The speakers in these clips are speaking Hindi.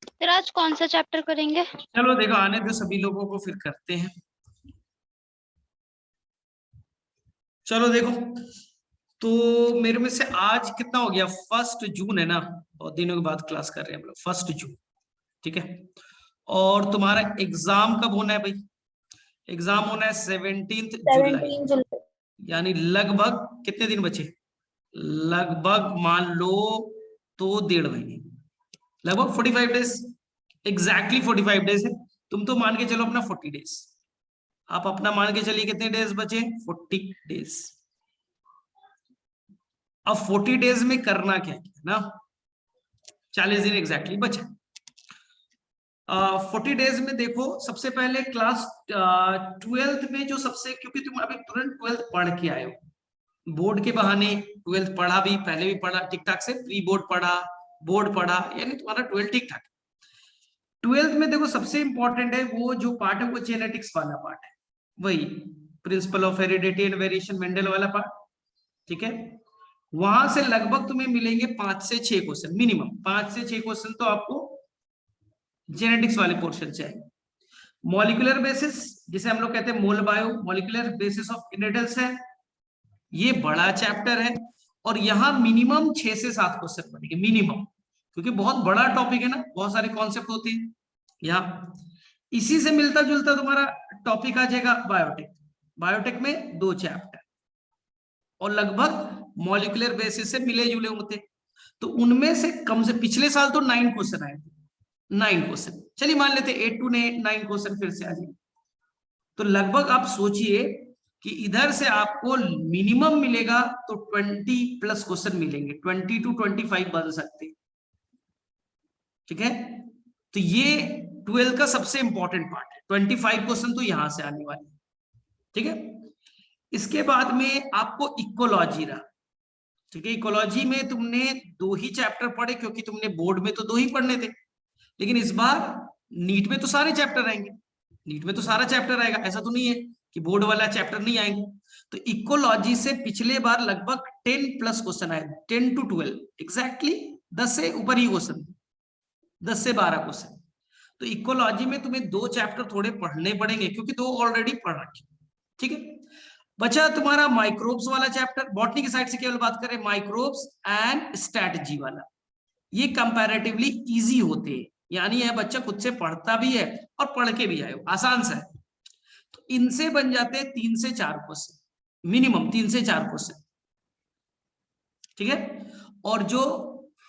फिर आज कौन सा चैप्टर करेंगे? चलो देखो, आने दो सभी लोगों को, फिर करते हैं। चलो देखो, तो मेरे में से आज कितना हो गया, 1 जून है ना, बहुत दिनों के बाद क्लास कर रहे हैं हम लोग, 1 जून। ठीक है, और तुम्हारा एग्जाम कब होना है भाई? एग्जाम होना है 17 जुलाई, 17 जुलाई। यानी लगभग कितने दिन बचे? लगभग मान लो तो 1.5 महीने, लगभग 45 डेज, एग्जैक्टली 45 डेज है। तुम तो मान के चलो अपना 40 डेज, आप अपना मान के चलिए कितने डेज बचे, 40 डेज। अब 40 डेज में करना क्या है ना, 40 दिन एग्जैक्टली बचा। 40 डेज में देखो, सबसे पहले क्लास 12th में जो सबसे, क्योंकि तुम अभी तुरंत 12th पढ़ के आए हो, बोर्ड के बहाने 12th पढ़ा भी, पहले भी पढ़ा ठीक ठाक से, प्री बोर्ड पढ़ा, बोर्ड पढ़ा, यानी तुम्हारा 12th ठीक ठाक। 12th में देखो सबसे इंपॉर्टेंट है वो जो पार्ट है, वो जेनेटिक्स वाला पार्ट है, वही principle of heredity and variation, Mendel वाला पार्ट। ठीक है, वहां से लगभग तुम्हें मिलेंगे 5 से 6 क्वेश्चन, मिनिमम 5 से 6 क्वेश्चन तो आपको जेनेटिक्स वाले पोर्शन से आएंगे। मॉलिक्यूलर बेसिस, जिसे हम लोग कहते हैं mol bio, molecular basis of inheritance है, ये बड़ा चैप्टर है, और यहाँ मिनिमम 6 से 7 क्वेश्चन बनेंगे मिनिमम, क्योंकि बहुत बड़ा टॉपिक है ना, बहुत सारे कॉन्सेप्ट होते हैं यहाँ। इसी से मिलता जुलता तुम्हारा टॉपिक आ जाएगा बायोटेक। बायोटेक में 2 चैप्टर और लगभग मॉलिक्यूलर बेसिस से मिले जुले होते, तो उनमें से कम से, पिछले साल तो 9 क्वेश्चन आए थे, 9 क्वेश्चन, चलिए मान लेते 8 to 9 क्वेश्चन फिर से आ जाएंगे। तो लगभग आप सोचिए कि इधर से आपको मिनिमम मिलेगा तो 20+ क्वेश्चन मिलेंगे, 20 to 25 बन सकते। ठीक है, तो ये 12 का सबसे इंपॉर्टेंट पार्ट है, 25 क्वेश्चन तो यहां से आने वाले। ठीक है, इसके बाद में आपको इकोलॉजी रहा। ठीक है, इकोलॉजी में तुमने 2 ही चैप्टर पढ़े, क्योंकि तुमने बोर्ड में तो 2 ही पढ़ने थे, लेकिन इस बार नीट में तो सारे चैप्टर आएंगे, नीट में तो सारा चैप्टर आएगा, ऐसा तो नहीं है कि बोर्ड वाला चैप्टर नहीं आएंगे। तो इकोलॉजी से पिछले बार लगभग 10+ क्वेश्चन आए, 10 to 12 एग्जैक्टली, 10 से ऊपर ही क्वेश्चन, 10 से 12 क्वेश्चन। तो इकोलॉजी में तुम्हें 2 चैप्टर थोड़े पढ़ने पड़ेंगे, क्योंकि 2 ऑलरेडी पढ़ रखे। ठीक है, बचा तुम्हारा माइक्रोब्स वाला चैप्टर, बॉटनी की साइड से केवल बात करें, माइक्रोब्स एंड स्ट्रेटजी वाला, ये कंपैरेटिवली इजी होते हैं, यानी यह बच्चा खुद से पढ़ता भी है और पढ़ के भी आए, आसान सा है। तो इनसे बन जाते हैं 3 से 4 क्वेश्चन, मिनिमम 3 से 4 क्वेश्चन। ठीक है, और जो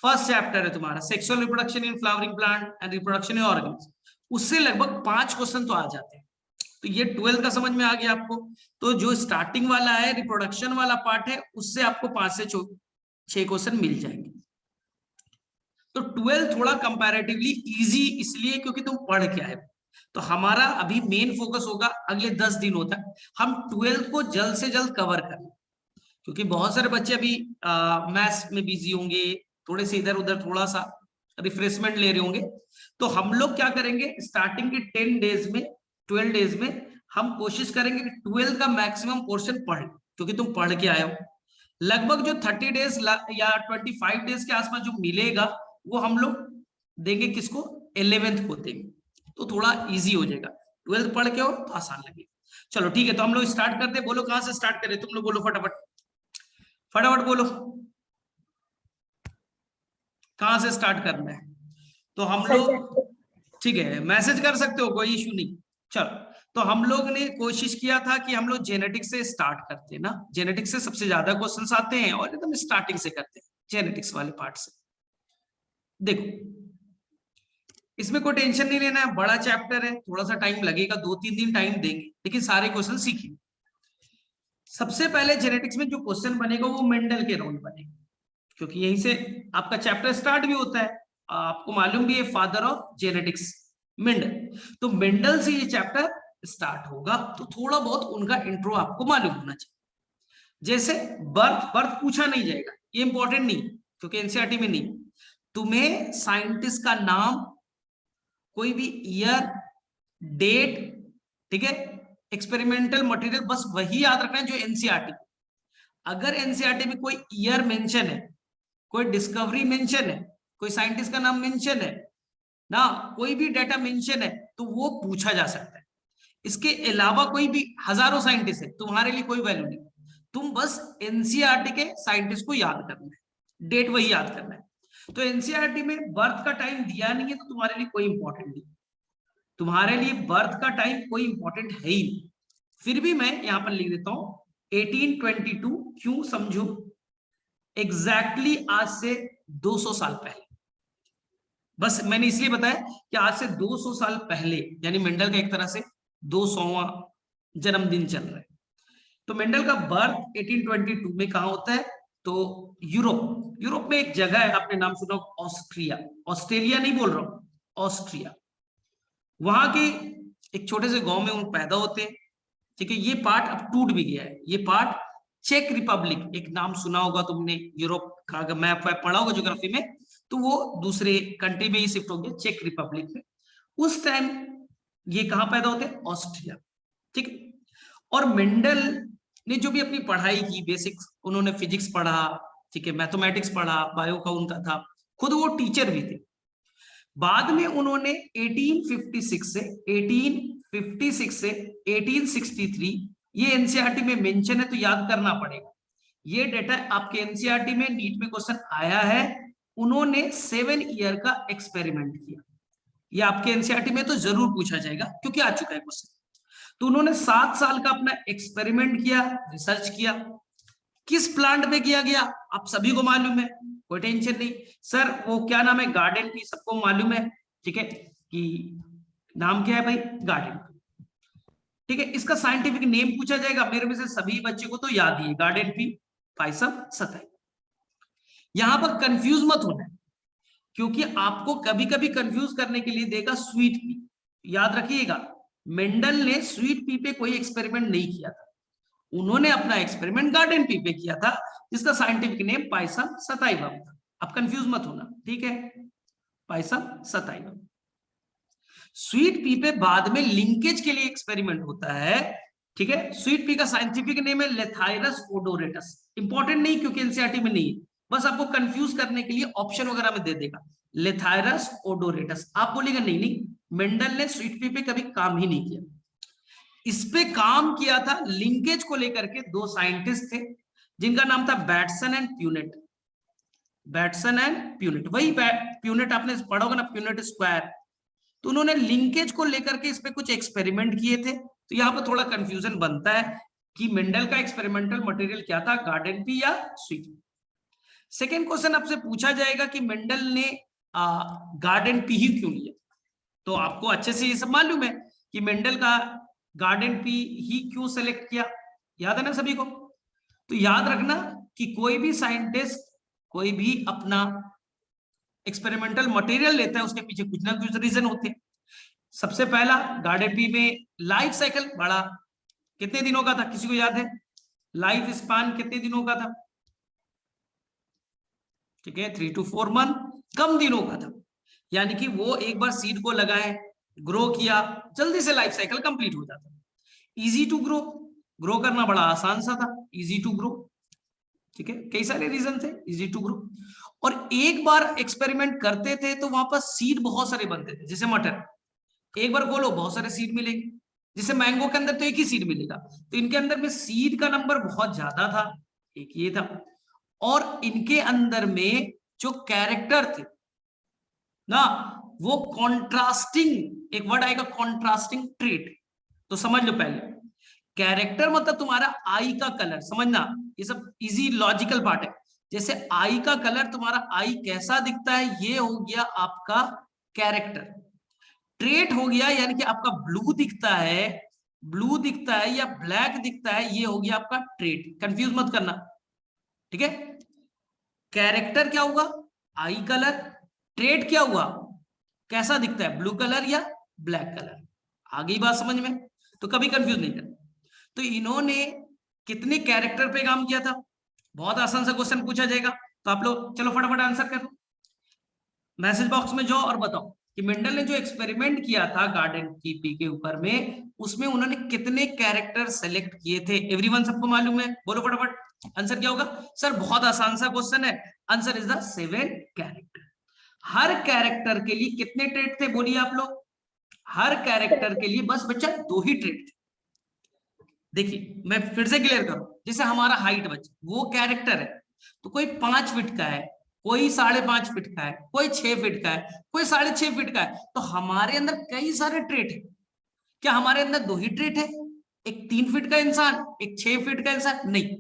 फर्स्ट चैप्टर है तुम्हारा sexual reproduction in flowering plant and reproduction in organs, उससे लगभग 5 क्वेश्चन तो आ जाते हैं। तो ये 12 का समझ में आ गया आपको। तो जो स्टार्टिंग वाला है, रिप्रोडक्शन वाला पार्ट है, उससे आपको 5 से 6 क्वेश्चन मिल जाएंगे। तो 12 थोड़ा कंपैरेटिवली इजी इसलिए क्योंकि तुम पढ़ के आए। तो हमारा अभी मेन फोकस होगा अगले 10 दिनों तक, हम 12 को जल्द से जल्द कवर करें, क्योंकि बहुत सारे बच्चे अभी मैथ्स में बिजी होंगे, थोड़े से इधर उधर थोड़ा सा रिफ्रेशमेंट ले रहे होंगे। तो हम लोग क्या करेंगे, स्टार्टिंग के 10 डेज में, 12 डेज में हम कोशिश करेंगे कि 12 का मैक्सिमम पोर्शन पढ़, क्योंकि तुम पढ़ के आए हो। लगभग जो 30 डेज या 25 डेज के आसपास जो मिलेगा, वो हम लोग देंगे किसको, 11th को देंगे, तो थोड़ा इजी हो जाएगा। 12th पढ़ के हो तो आसान लगेगा। चलो ठीक है, तो हम लोग स्टार्ट करते हैं। बोलो कहां से स्टार्ट करें, तुम लोग बोलो फटाफट, फटाफट बोलो कहां से स्टार्ट करना है। तो हम लोग, ठीक है मैसेज कर सकते हो, कोई इशू नहीं। चलो, तो हम लोग ने कोशिश किया था कि हम लोग जेनेटिक्स से स्टार्ट करते हैं ना, जेनेटिक्स से सबसे ज्यादा क्वेश्चंस आते हैं, और एकदम स्टार्टिंग से करते हैं जेनेटिक्स वाले पार्ट से। देखो, इसमें कोई टेंशन नहीं लेना है, बड़ा चैप्टर है, थोड़ा सा टाइम लगेगा, 2-3 दिन टाइम देंगे, लेकिन सारे क्वेश्चन सीखिए। सबसे पहले जेनेटिक्स में जो क्वेश्चन बनेगा वो मेंडल के राउंड बनेगा, क्योंकि यहीं से आपका चैप्टर स्टार्ट भी होता है। आपको मालूम भी है, फादर ऑफ जेनेटिक्स मेंडल, तो मेंडल से ये चैप्टर स्टार्ट होगा, तो थोड़ा बहुत उनका इंट्रो आपको मालूम होना चाहिए। जैसे बर्थ, बर्थ पूछा नहीं जाएगा, ये इंपॉर्टेंट नहीं, क्योंकि एनसीईआरटी में नहीं। तुम्हें साइंटिस्ट का नाम, कोई भी ईयर, डेट, ठीक है, एक्सपेरिमेंटल मटेरियल, बस वही याद रखना है जो एनसीईआरटी। अगर एनसीईआरटी में कोई ईयर मेंशन है, कोई डिस्कवरी मेंशन है, कोई साइंटिस्ट का नाम मेंशन है, ना, कोई भी डेटा मेंशन है तो वो पूछा जा सकता है। इसके अलावा कोई भी हजारों साइंटिस्ट है, तुम्हारे लिए कोई वैल्यू नहीं, तुम बस एनसीईआरटी के साइंटिस्ट को याद करना है, डेट वही याद करना है। तो एनसीईआरटी में बर्थ का टाइम दिया नहीं है तो तुम्हारे लिए कोई इंपॉर्टेंट नहीं, तुम्हारे लिए बर्थ का टाइम कोई इंपॉर्टेंट है ही नहीं। फिर भी मैं यहां पर लिख देता हूं 1822, क्यों समझो, एग्जैक्टली आज से 200 साल पहले। बस मैंने इसलिए बताया कि आज से 200 साल पहले, यानी मेंडल का एक तरह से 200वां जन्मदिन चल रहा है। तो मेंडल का बर्थ 1822 में कहा होता है, तो यूरोप में एक जगह है, आपने नाम सुना, ऑस्ट्रिया, ऑस्ट्रेलिया नहीं बोल रहा हूं, ऑस्ट्रिया। वहां के एक छोटे से गांव में वो पैदा होते हैं, ठीक है। ये पार्ट अब टूट भी गया है, ये पार्ट चेक रिपब्लिक, एक नाम सुना होगा तुमने, यूरोप का अगर मैप पढ़ा होगा ज्योग्राफी में, तो वो दूसरे कंट्री में ही शिफ्ट हो गया, चेक रिपब्लिक में। उस टाइम ये कहां पैदा होते हैं, ऑस्ट्रिया, ठीक है। और मेंडल ने जो भी अपनी पढ़ाई की बेसिक्स, उन्होंने फिजिक्स पढ़ा, ठीक है, मैथमेटिक्स पढ़ा, बायो का उनका था, खुद वो टीचर भी थे। बाद में उन्होंने 1856 से 1863, ये एनसीईआरटी में मेंशन है तो याद करना पड़ेगा, ये डेटा आपके एनसीईआरटी में नीट में क्वेश्चन आया है। उन्होंने 7 ईयर का एक्सपेरिमेंट किया, ये आपके एनसीईआरटी में तो जरूर पूछा जाएगा क्योंकि आ चुका है क्वेश्चन। तो उन्होंने 7 साल का अपना एक्सपेरिमेंट किया, रिसर्च किया। किस प्लांट में किया गया आप सभी को मालूम है, कोई टेंशन नहीं। सर वो क्या नाम है, गार्डन पी, सबको मालूम है, ठीक है, कि नाम क्या है भाई, गार्डन पी, ठीक है। इसका साइंटिफिक नेम पूछा जाएगा, मेरे में से सभी बच्चे को तो याद ही है, गार्डन पी पाइसम सताई। यहां पर कंफ्यूज मत होना है, क्योंकि आपको कभी कभी कंफ्यूज करने के लिए देगा स्वीट पी। याद रखिएगा, मेंडल ने स्वीट पी पे कोई एक्सपेरिमेंट नहीं किया था, उन्होंने अपना एक्सपेरिमेंट गार्डन पी पे किया था, जिसका साइंटिफिक नेम पाइसम सताइवम था। अब कंफ्यूज मत होना, ठीक है, पाइसम सताइवम। स्वीट पी पे बाद में लिंकेज के लिए एक्सपेरिमेंट होता है, ठीक है। स्वीट पी का साइंटिफिक नेम है लेथाइरस ओडोरेटस, इंपॉर्टेंट नहीं क्योंकि एनसीईआरटी में नहीं है, बस आपको कंफ्यूज करने के लिए ऑप्शन वगैरह में दे देगा, लेथाइरस ओडोरेटस। आप बोलेगा नहीं नहीं, मेंडल ने स्वीट पी पे कभी काम ही नहीं किया। इस पे काम किया था लिंकेज को लेकर के, 2 साइंटिस्ट थे जिनका नाम था Bateson and Punnett. Bateson and Punnett, वही प्यूनेट आपने पढ़ा होगा ना, प्यूनेट स्क्वायर। तो उन्होंने लिंकेज को लेकर के इस पे कुछ एक्सपेरिमेंट किए थे। तो यहाँ पर थोड़ा कंफ्यूजन बनता है कि मेंडल का एक्सपेरिमेंटल मटेरियल क्या था, गार्डन पी या स्वीट। सेकेंड क्वेश्चन आपसे पूछा जाएगा कि मेंडल ने गार्डन पी ही क्यों लिया। तो आपको अच्छे से ये सब मालूम है कि मेंडल का गार्डन पी ही क्यों सेलेक्ट किया, याद है ना सभी को। तो याद रखना कि कोई भी साइंटिस्ट कोई भी अपना एक्सपेरिमेंटल मटेरियल लेता है, उसके पीछे कुछ ना कुछ रीजन होते हैं। सबसे पहला, गार्डन पी में लाइफ साइकिल बड़ा कितने दिनों का था, किसी को याद है, लाइफ स्पान कितने दिनों का था, ठीक है, 3 to 4 मंथ, कम दिनों का था। यानी कि वो एक बार सीड को लगाए, ग्रो किया, जल्दी से लाइफ साइकिल कंप्लीट हो जाता। इजी टू ग्रो, ग्रो करना बड़ा आसान सा था, इजी टू ग्रो, ठीक है। कई सारे रीजन थे इजी टू ग्रो। और एक बार एक्सपेरिमेंट करते थे तो वहां पर सीड बहुत सारे बनते थे, जैसे मटर, एक बार खोलो बहुत सारे सीड मिलेंगे। जैसे मैंगो के अंदर तो एक ही सीड मिलेगा, तो इनके अंदर में सीड का नंबर बहुत ज्यादा था, एक ये था। और इनके अंदर में जो कैरेक्टर थे ना, वो कॉन्ट्रास्टिंग, एक वर्ड आएगा कॉन्ट्रास्टिंग ट्रेट, तो समझ लो पहले। कैरेक्टर मतलब तुम्हारा आई का कलर, समझना, ये सब इजी लॉजिकल पार्ट है। जैसे आई का कलर, तुम्हारा आई कैसा दिखता है, ये हो गया आपका कैरेक्टर। ट्रेट हो गया यानी कि आपका ब्लू दिखता है, ब्लू दिखता है या ब्लैक दिखता है, ये हो गया आपका ट्रेट। कंफ्यूज मत करना, ठीक है। कैरेक्टर क्या हुआ, आई कलर, ट्रेट क्या हुआ, कैसा दिखता है, ब्लू कलर या ब्लैक कलर। आ गई बात समझ में, तो कभी कंफ्यूज नहीं करना। तो इन्होंने कितने कैरेक्टर पे काम किया था, बहुत आसान सा क्वेश्चन पूछा जाएगा, तो आप लोग चलो फटाफट आंसर करो, मैसेज बॉक्स में जाओ और बताओ कि मेंडल ने जो एक्सपेरिमेंट किया था गार्डन की पी के ऊपर में, उसमें उन्होंने कितने कैरेक्टर सेलेक्ट किए थे। एवरीवन, सबको मालूम है, बोलो फटाफट आंसर क्या होगा। सर बहुत आसान सा क्वेश्चन है, answer is the 7 character. Her character के लिए कितने ट्रेट थे बोलिए आप लोग? हर कैरेक्टर के लिए बस बच्चा 2 ही ट्रेट थे। देखिए मैं फिर से क्लियर करूं, जैसे हमारा हाइट बच्चा वो कैरेक्टर है, तो कोई 5 फीट का है, कोई 5.5 फीट का है, कोई 6 फीट का है, कोई 6.5 फीट का है, तो हमारे अंदर कई सारे ट्रेट है। क्या हमारे अंदर 2 ही ट्रेट है? एक 3 फीट का इंसान, एक 6 फीट का इंसान? नहीं,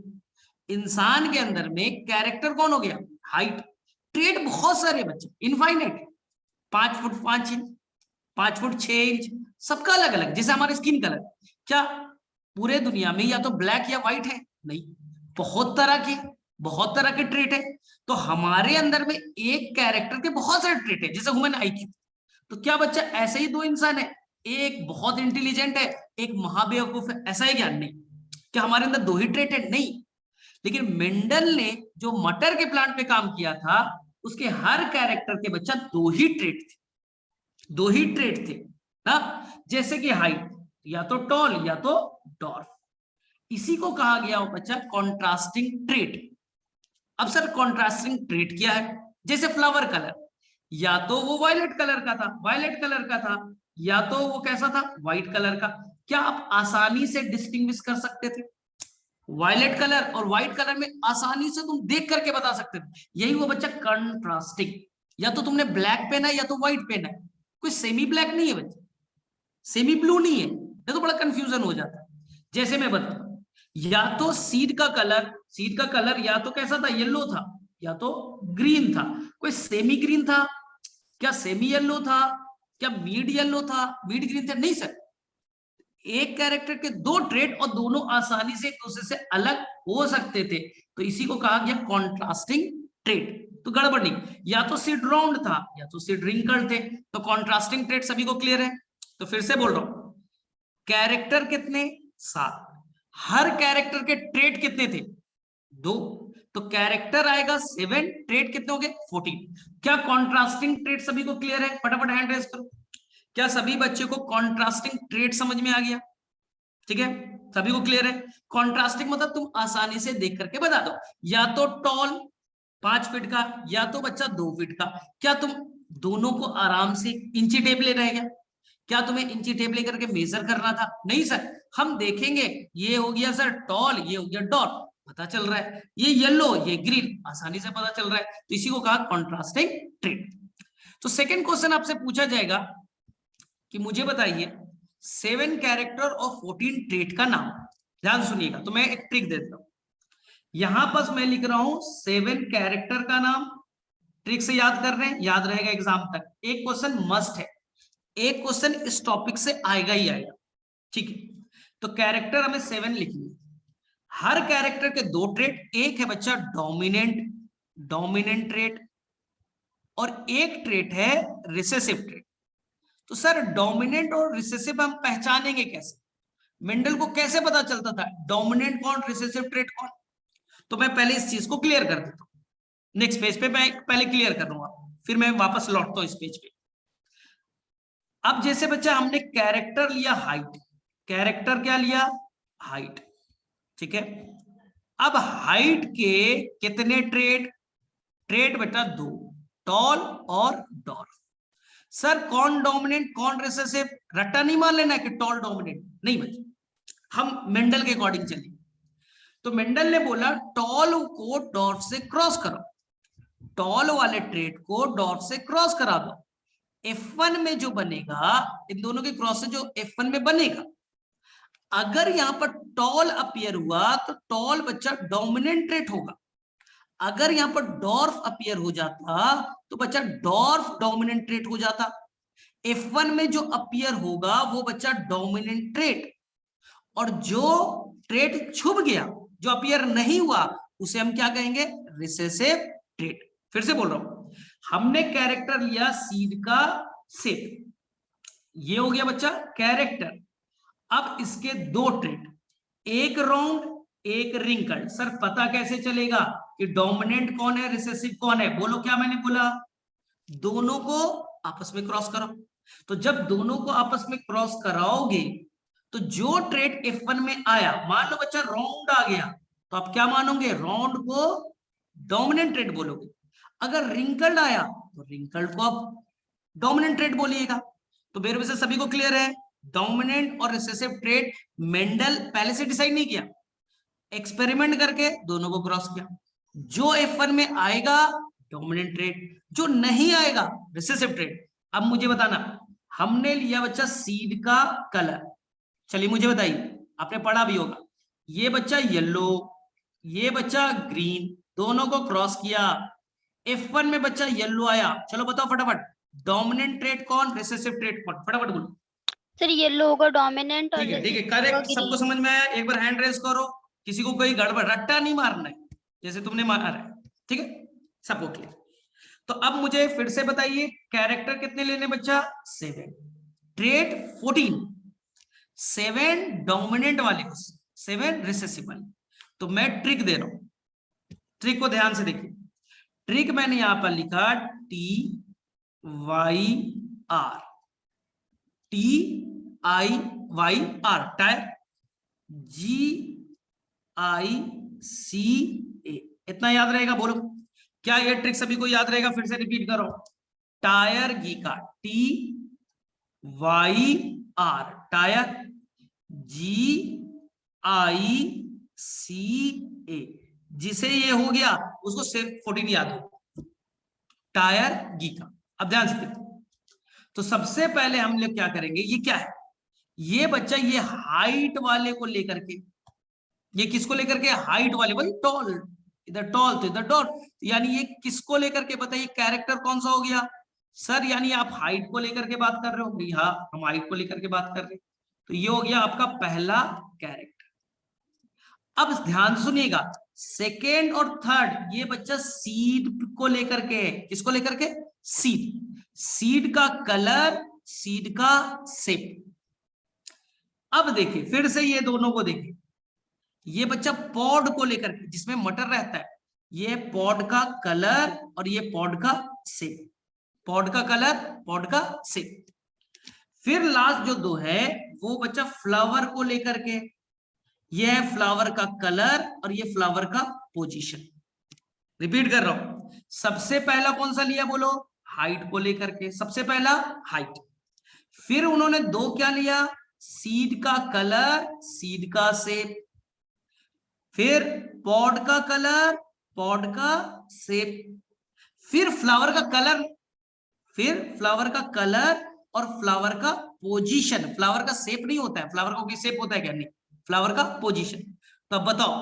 इंसान के अंदर में कैरेक्टर कौन हो गया? हाइट। ट्रेट बहुत सारे बच्चे, infinite, 5 foot 5 inch, 5 foot 6 inch, सबका अलग अलग। जैसे हमारे स्किन कलर, क्या पूरे दुनिया में या तो ब्लैक या व्हाइट है? नहीं, बहुत तरह के ट्रेट है। तो हमारे अंदर में एक कैरेक्टर के बहुत सारे ट्रेट है, जैसे ह्यूमन आईक्यू। तो क्या बच्चा ऐसे ही 2 इंसान है, एक बहुत इंटेलिजेंट है, एक महाबेवकूफ है, ऐसा है क्या? नहीं। क्या हमारे अंदर 2 ही ट्रेट है? नहीं। लेकिन मेंडल ने जो मटर के प्लांट पे काम किया था, उसके हर कैरेक्टर के बच्चा 2 ही ट्रेट थे, 2 ही ट्रेट थे ना। जैसे कि हाइट, या तो टॉल या तो डॉर्फ। इसी को कहा गया हो बच्चा कॉन्ट्रास्टिंग ट्रेट। अब सर कॉन्ट्रास्टिंग ट्रेट क्या है? जैसे फ्लावर कलर, या तो वो वायलेट कलर का था, या तो वो कैसा था? व्हाइट कलर का। क्या आप आसानी से डिस्टिंग्विश कर सकते थे? वायलेट कलर और व्हाइट कलर में आसानी से तुम देख करके बता सकते थे। यही वो बच्चा कंट्रास्टिंग। या तो तुमने ब्लैक पहना है या तो व्हाइट पहना है, कोई सेमी ब्लैक नहीं है बच्चा, सेमी ब्लू नहीं है, ये तो बड़ा कंफ्यूजन हो जाता है। जैसे मैं बताऊं, या तो सीड का कलर या तो कैसा था? येलो था, या तो ग्रीन था। कोई सेमी ग्रीन था क्या? सेमी येलो था क्या? मिड येलो था, मिड ग्रीन था? नहीं सर, एक कैरेक्टर के 2 ट्रेट और दोनों आसानी से एक दूसरे से अलग हो सकते थे, तो इसी को कहा गया कॉन्ट्रास्टिंग ट्रेट। तो गड़बड़ नहीं, या तो सीड राउंड था या तो सीड रिंकल्ड थे। तो कॉन्ट्रास्टिंग ट्रेट सभी को क्लियर है? तो फिर से बोल रहा हूं, कैरेक्टर कितने? 7। हर कैरेक्टर के ट्रेट कितने थे? 2। तो कैरेक्टर आएगा 7, ट्रेट कितने हो गए? 14। क्या कॉन्ट्रास्टिंग ट्रेट सभी को क्लियर है? फटाफट हैंड रेज करो। क्या सभी बच्चे को कॉन्ट्रास्टिंग ट्रेट समझ में आ गया? ठीक है, सभी को क्लियर है? कॉन्ट्रास्टिंग मतलब तुम आसानी से देख करके बता दो, या तो टॉल 5 फीट का, या तो बच्चा 2 फीट का। क्या तुम दोनों को आराम से इंची टेप ले रहेगा? क्या तुम्हें इंची टेप लेकर के मेजर करना था? नहीं सर, हम देखेंगे ये हो गया सर टॉल, ये हो गया डॉट, पता चल रहा है, ये येलो ये ग्रीन, आसानी से पता चल रहा है। तो इसी को कहा कॉन्ट्रास्टिंग ट्रेट। तो सेकंड क्वेश्चन आपसे पूछा जाएगा कि मुझे बताइए 7 कैरेक्टर और 14 ट्रेट का नाम। ध्यान सुनिएगा, तो मैं एक ट्रिक देता हूं। यहां पर मैं लिख रहा हूं 7 कैरेक्टर का नाम, ट्रिक से याद कर रहे हैं, याद रहेगा एग्जाम तक। एक क्वेश्चन मस्ट है, एक क्वेश्चन इस टॉपिक से आएगा ही आएगा, ठीक है। तो कैरेक्टर हमें 7 लिखनी है। हर कैरेक्टर के 2 ट्रेट, एक है बच्चा डोमिनेंट ट्रेट, और एक ट्रेट है रिसेसिव ट्रेट। तो सर डोमिनेंट और रिसेसिव हम पहचानेंगे कैसे? मेंडल को कैसे पता चलता था डोमिनेंट कौन, रिसेसिव ट्रेट कौन? तो मैं पहले इस चीज को क्लियर कर देता हूं। नेक्स्ट पेज पे मैं पहले क्लियर कर दूंगा, फिर मैं वापस लौटता हूं इस पेज पे। अब जैसे बच्चा हमने कैरेक्टर लिया हाइट, कैरेक्टर क्या लिया? हाइट, ठीक है। अब हाइट के कितने ट्रेट? ट्रेट बेटा 2, टॉल और डॉर्फ। सर कौन डोमिनेंट कौन रिसेसिव, रट्टा नहीं मान लेना कि टॉल डोमिनेंट, नहीं बच्चा, हम मेंडल के अकॉर्डिंग चलेंगे। तो मेंडल ने बोला टॉल को डॉर्फ से क्रॉस करो, टॉल वाले ट्रेट को डॉर्फ से क्रॉस करा दो। F1 में जो बनेगा, इन दोनों के क्रॉस से जो F1 में बनेगा, अगर यहां पर टॉल अपीयर हुआ तो टॉल बच्चा डोमिनेंट ट्रेट होगा। अगर यहां पर डॉर्फ अपीयर हो जाता तो बच्चा डॉर्फ डोमिनेंट ट्रेट हो जाता। F1 में जो अपीयर होगा वो बच्चा डोमिनेंट ट्रेट, और जो ट्रेट छुप गया, जो अपीयर नहीं हुआ, उसे हम क्या कहेंगे? Recessive trait. फिर से बोल रहा हूं, हमने कैरेक्टर लिया सीड का सेप, ये हो गया बच्चा कैरेक्टर। अब इसके 2 ट्रेट, एक राउंड एक रिंकल। सर पता कैसे चलेगा कि डोमिनेंट कौन है रिसेसिव कौन है? बोलो क्या मैंने बोला? दोनों को आपस में क्रॉस करो। तो जब दोनों को आपस में क्रॉस कराओगे तो जो ट्रेट F1 में आया, मान लो बच्चा राउंड आ गया, तो आप क्या मानोगे? राउंड को डोमिनेंट ट्रेट बोलोगे। अगर रिंकल्ड आया तो रिंकल्ड को आप डोमिनेंट ट्रेट बोलिएगा। तो मेरे से सभी को क्लियर है, डोमिनेंट और रिसेसिव ट्रेट मेंडल पहले से डिसाइड नहीं किया, एक्सपेरिमेंट करके दोनों को क्रॉस किया। जो F1 में आएगा डोमिनेंट ट्रेट, जो नहीं आएगा रिसेसिव ट्रेट। अब मुझे बताना, हमने लिया बच्चा सीड का कलर, चलिए मुझे बताइए, आपने पढ़ा भी होगा, ये बच्चा येलो, ये बच्चा ग्रीन, दोनों को क्रॉस किया, F1 में बच्चा येलो आया। चलो बताओ फटाफट, डोमिनेंट ट्रेट कौन, रिसेसिव ट्रेट कौन, फटाफट बोलो। सर येलो होगा डोमिनेंट और ठीक है रिसेसिव होगा करेक्ट, सबको ग्रीन। समझ में आया? एक बार हैंड रेस करो, किसी को कोई गड़बड़ रट्टा नहीं मारना है जैसे तुमने मारा है, ठीक है, सबको क्लियर। तो अब मुझे फिर से बताइए, कैरेक्टर कितने लेने बच्चा, 7, ट्रेट 14, 7 डोमिनेंट वाले को, 7 रिसेसिव वाले। तो मैं ट्रिक दे रहा हूं, ट्रिक को ध्यान से देखिए। ट्रिक मैंने यहां पर लिखा TYR, TIYR, टायर, GICA, इतना याद रहेगा, बोलो क्या ये ट्रिक सभी को याद रहेगा? फिर से रिपीट करो, टायर गीका, TYR टायर, GICA, जिसे ये हो गया उसको सिर्फ 14 याद हो, टायर गीका। अब ध्यान से देखो, तो सबसे पहले हम लोग क्या करेंगे, ये क्या है, ये बच्चा ये हाइट वाले को लेकर के, ये किसको लेकर के, हाइट वाले, भाई टॉल, इधर टॉल तो इधर टॉल, यानी ये किसको लेकर के, बताइए कैरेक्टर कौन सा हो गया सर? यानी आप हाइट को लेकर के बात कर रहे हो? हाँ हम हाइट को लेकर के बात कर रहे हैं, तो ये हो गया आपका पहला कैरेक्टर। अब ध्यान सुनिएगा, सेकेंड और थर्ड ये बच्चा सीड को लेकर के, किसको लेकर के, सीड, सीड का कलर, सीड का शेप। अब देखिए फिर से ये दोनों को देखिए, ये बच्चा पॉड को लेकर के, जिसमें मटर रहता है, ये पॉड का कलर और ये पॉड का शेप, पॉड का कलर, पॉड का शेप। फिर लास्ट जो दो है वो बच्चा फ्लावर को लेकर के, ये है फ्लावर का कलर और ये फ्लावर का पोजीशन। रिपीट कर रहा हूं, सबसे पहला कौन सा लिया बोलो, हाइट को लेकर के, सबसे पहला हाइट। फिर उन्होंने दो क्या लिया, सीड का कलर, सीड का शेप, फिर पॉड का कलर, पॉड का शेप, फिर फ्लावर का कलर, फिर फ्लावर का कलर और फ्लावर का पोजीशन। फ्लावर का शेप नहीं होता है, फ्लावर का कोई शेप होता है क्या? नहीं, फ्लावर का पोजीशन। तो अब बताओ,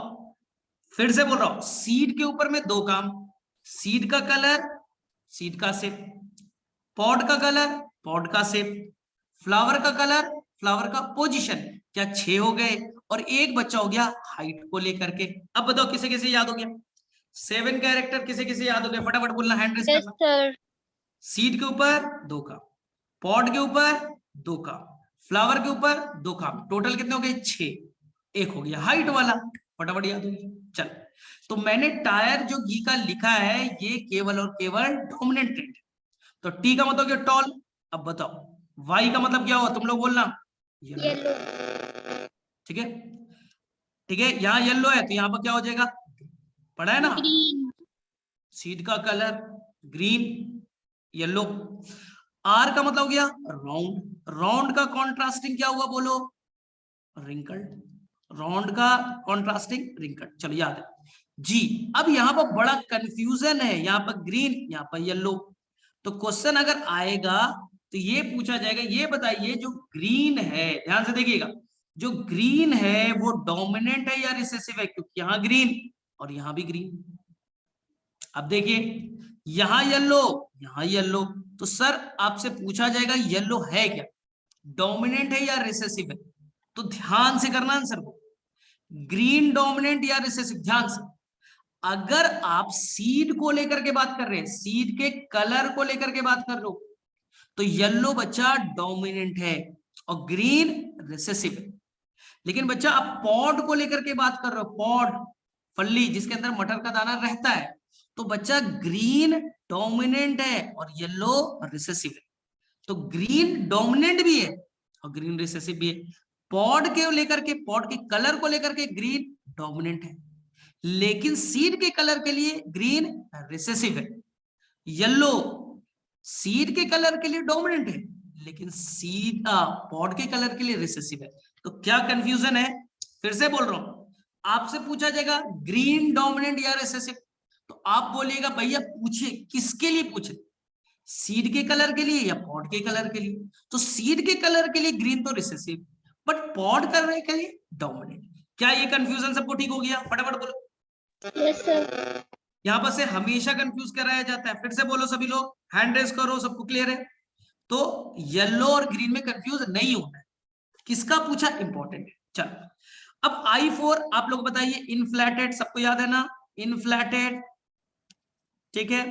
फिर से बोल रहा हूं, सीड के ऊपर में दो काम, सीड का कलर, सीड का शेप, पॉड का कलर, पॉड का शेप, फ्लावर का कलर, फ्लावर का पोजीशन। क्या 6 हो गए? और एक बच्चा हो गया हाइट को लेकर के। अब बताओ किसे किसे याद हो गया, 7 कैरेक्टर किसे किसे याद हो गया? फटाफट बोलना, हैंड रेस यस करना। सर। सीड के ऊपर 2 का, पॉड के ऊपर 2 का, फ्लावर के ऊपर 2 का, टोटल कितने हो गए? 6। एक हो गया हाइट वाला, फटाफट याद हो गया। चल, तो मैंने टायर जो घी का लिखा है ये केवल और केवल डोमिनेंट ट्रेट। तो टी का मतलब क्या? टॉल। अब बताओ वाई का मतलब क्या हुआ, तुम लोग बोलना, येलो। ठीक है, ठीक है, यहाँ येलो है तो यहाँ पर क्या हो जाएगा, पढ़ा है ना, ग्रीन। सीड का कलर ग्रीन, येलो। आर का मतलब हो गया राउंड, राउंड का कॉन्ट्रास्टिंग क्या हुआ बोलो, रिंकल्ड, राउंड का कॉन्ट्रास्टिंग रिंकल्ड। चलो याद है जी। अब यहाँ पर बड़ा कंफ्यूजन है, यहाँ पर ग्रीन, यहाँ पर येलो। तो क्वेश्चन अगर आएगा तो ये पूछा जाएगा, ये बताइए जो ग्रीन है, ध्यान से देखिएगा, जो ग्रीन है वो डोमिनेंट है या रिसेसिव है? क्योंकि यहाँ ग्रीन और यहाँ भी ग्रीन। अब देखिए यहाँ येलो, यहाँ येलो, तो सर आपसे पूछा जाएगा येलो है क्या, डोमिनेंट है या रिसेसिव है? तो ध्यान से करना आंसर को, ग्रीन डोमिनेंट या रिसेसिव, ध्यान से। अगर आप सीड को लेकर के बात कर रहे हैं, सीड के कलर को लेकर के बात कर रहे हो, तो येलो बच्चा डोमिनेंट है और ग्रीन रिसेसिव है। लेकिन बच्चा आप पॉड को लेकर के बात कर रहे हो, पॉड फल्ली जिसके अंदर मटर का दाना रहता है, तो बच्चा ग्रीन डोमिनेंट है और येलो रिसेसिव है। तो ग्रीन डोमिनेंट भी है और ग्रीन रिसेसिव भी है। पॉड के लेकर के, पॉड के कलर को लेकर के ग्रीन डोमिनेंट है, लेकिन सीड के कलर के लिए ग्रीन रिसेसिव है। येलो सीड के कलर के लिए डोमिनेंट है, लेकिन सीड पॉड के कलर के लिए रिसेसिव है। तो क्या कंफ्यूजन है? फिर से बोल रहा हूं, आपसे पूछा जाएगा ग्रीन डोमिनेंट या रिसेसिव, तो आप बोलिएगा भैया पूछिए किसके लिए पूछ रहे, सीड के कलर के लिए या पॉड के कलर के लिए? तो सीड के कलर के लिए ग्रीन तो रिसेसिव, बट पॉड कलर के लिए डोमिनेंट। क्या ये कंफ्यूजन सबको ठीक हो गया? फटाफट बोलो। Yes sir. यहां पर से हमेशा कंफ्यूज कराया जाता है। फिर से बोलो सभी लोग, हैंड रेस करो, सबको क्लियर है? तो येलो और ग्रीन में कंफ्यूज नहीं होना है। किसका पूछा इंपॉर्टेंट है। चलो अब I4 आप लोग बताइए, इनफ्लैटेड सबको याद है ना, इनफ्लैटेड, ठीक है।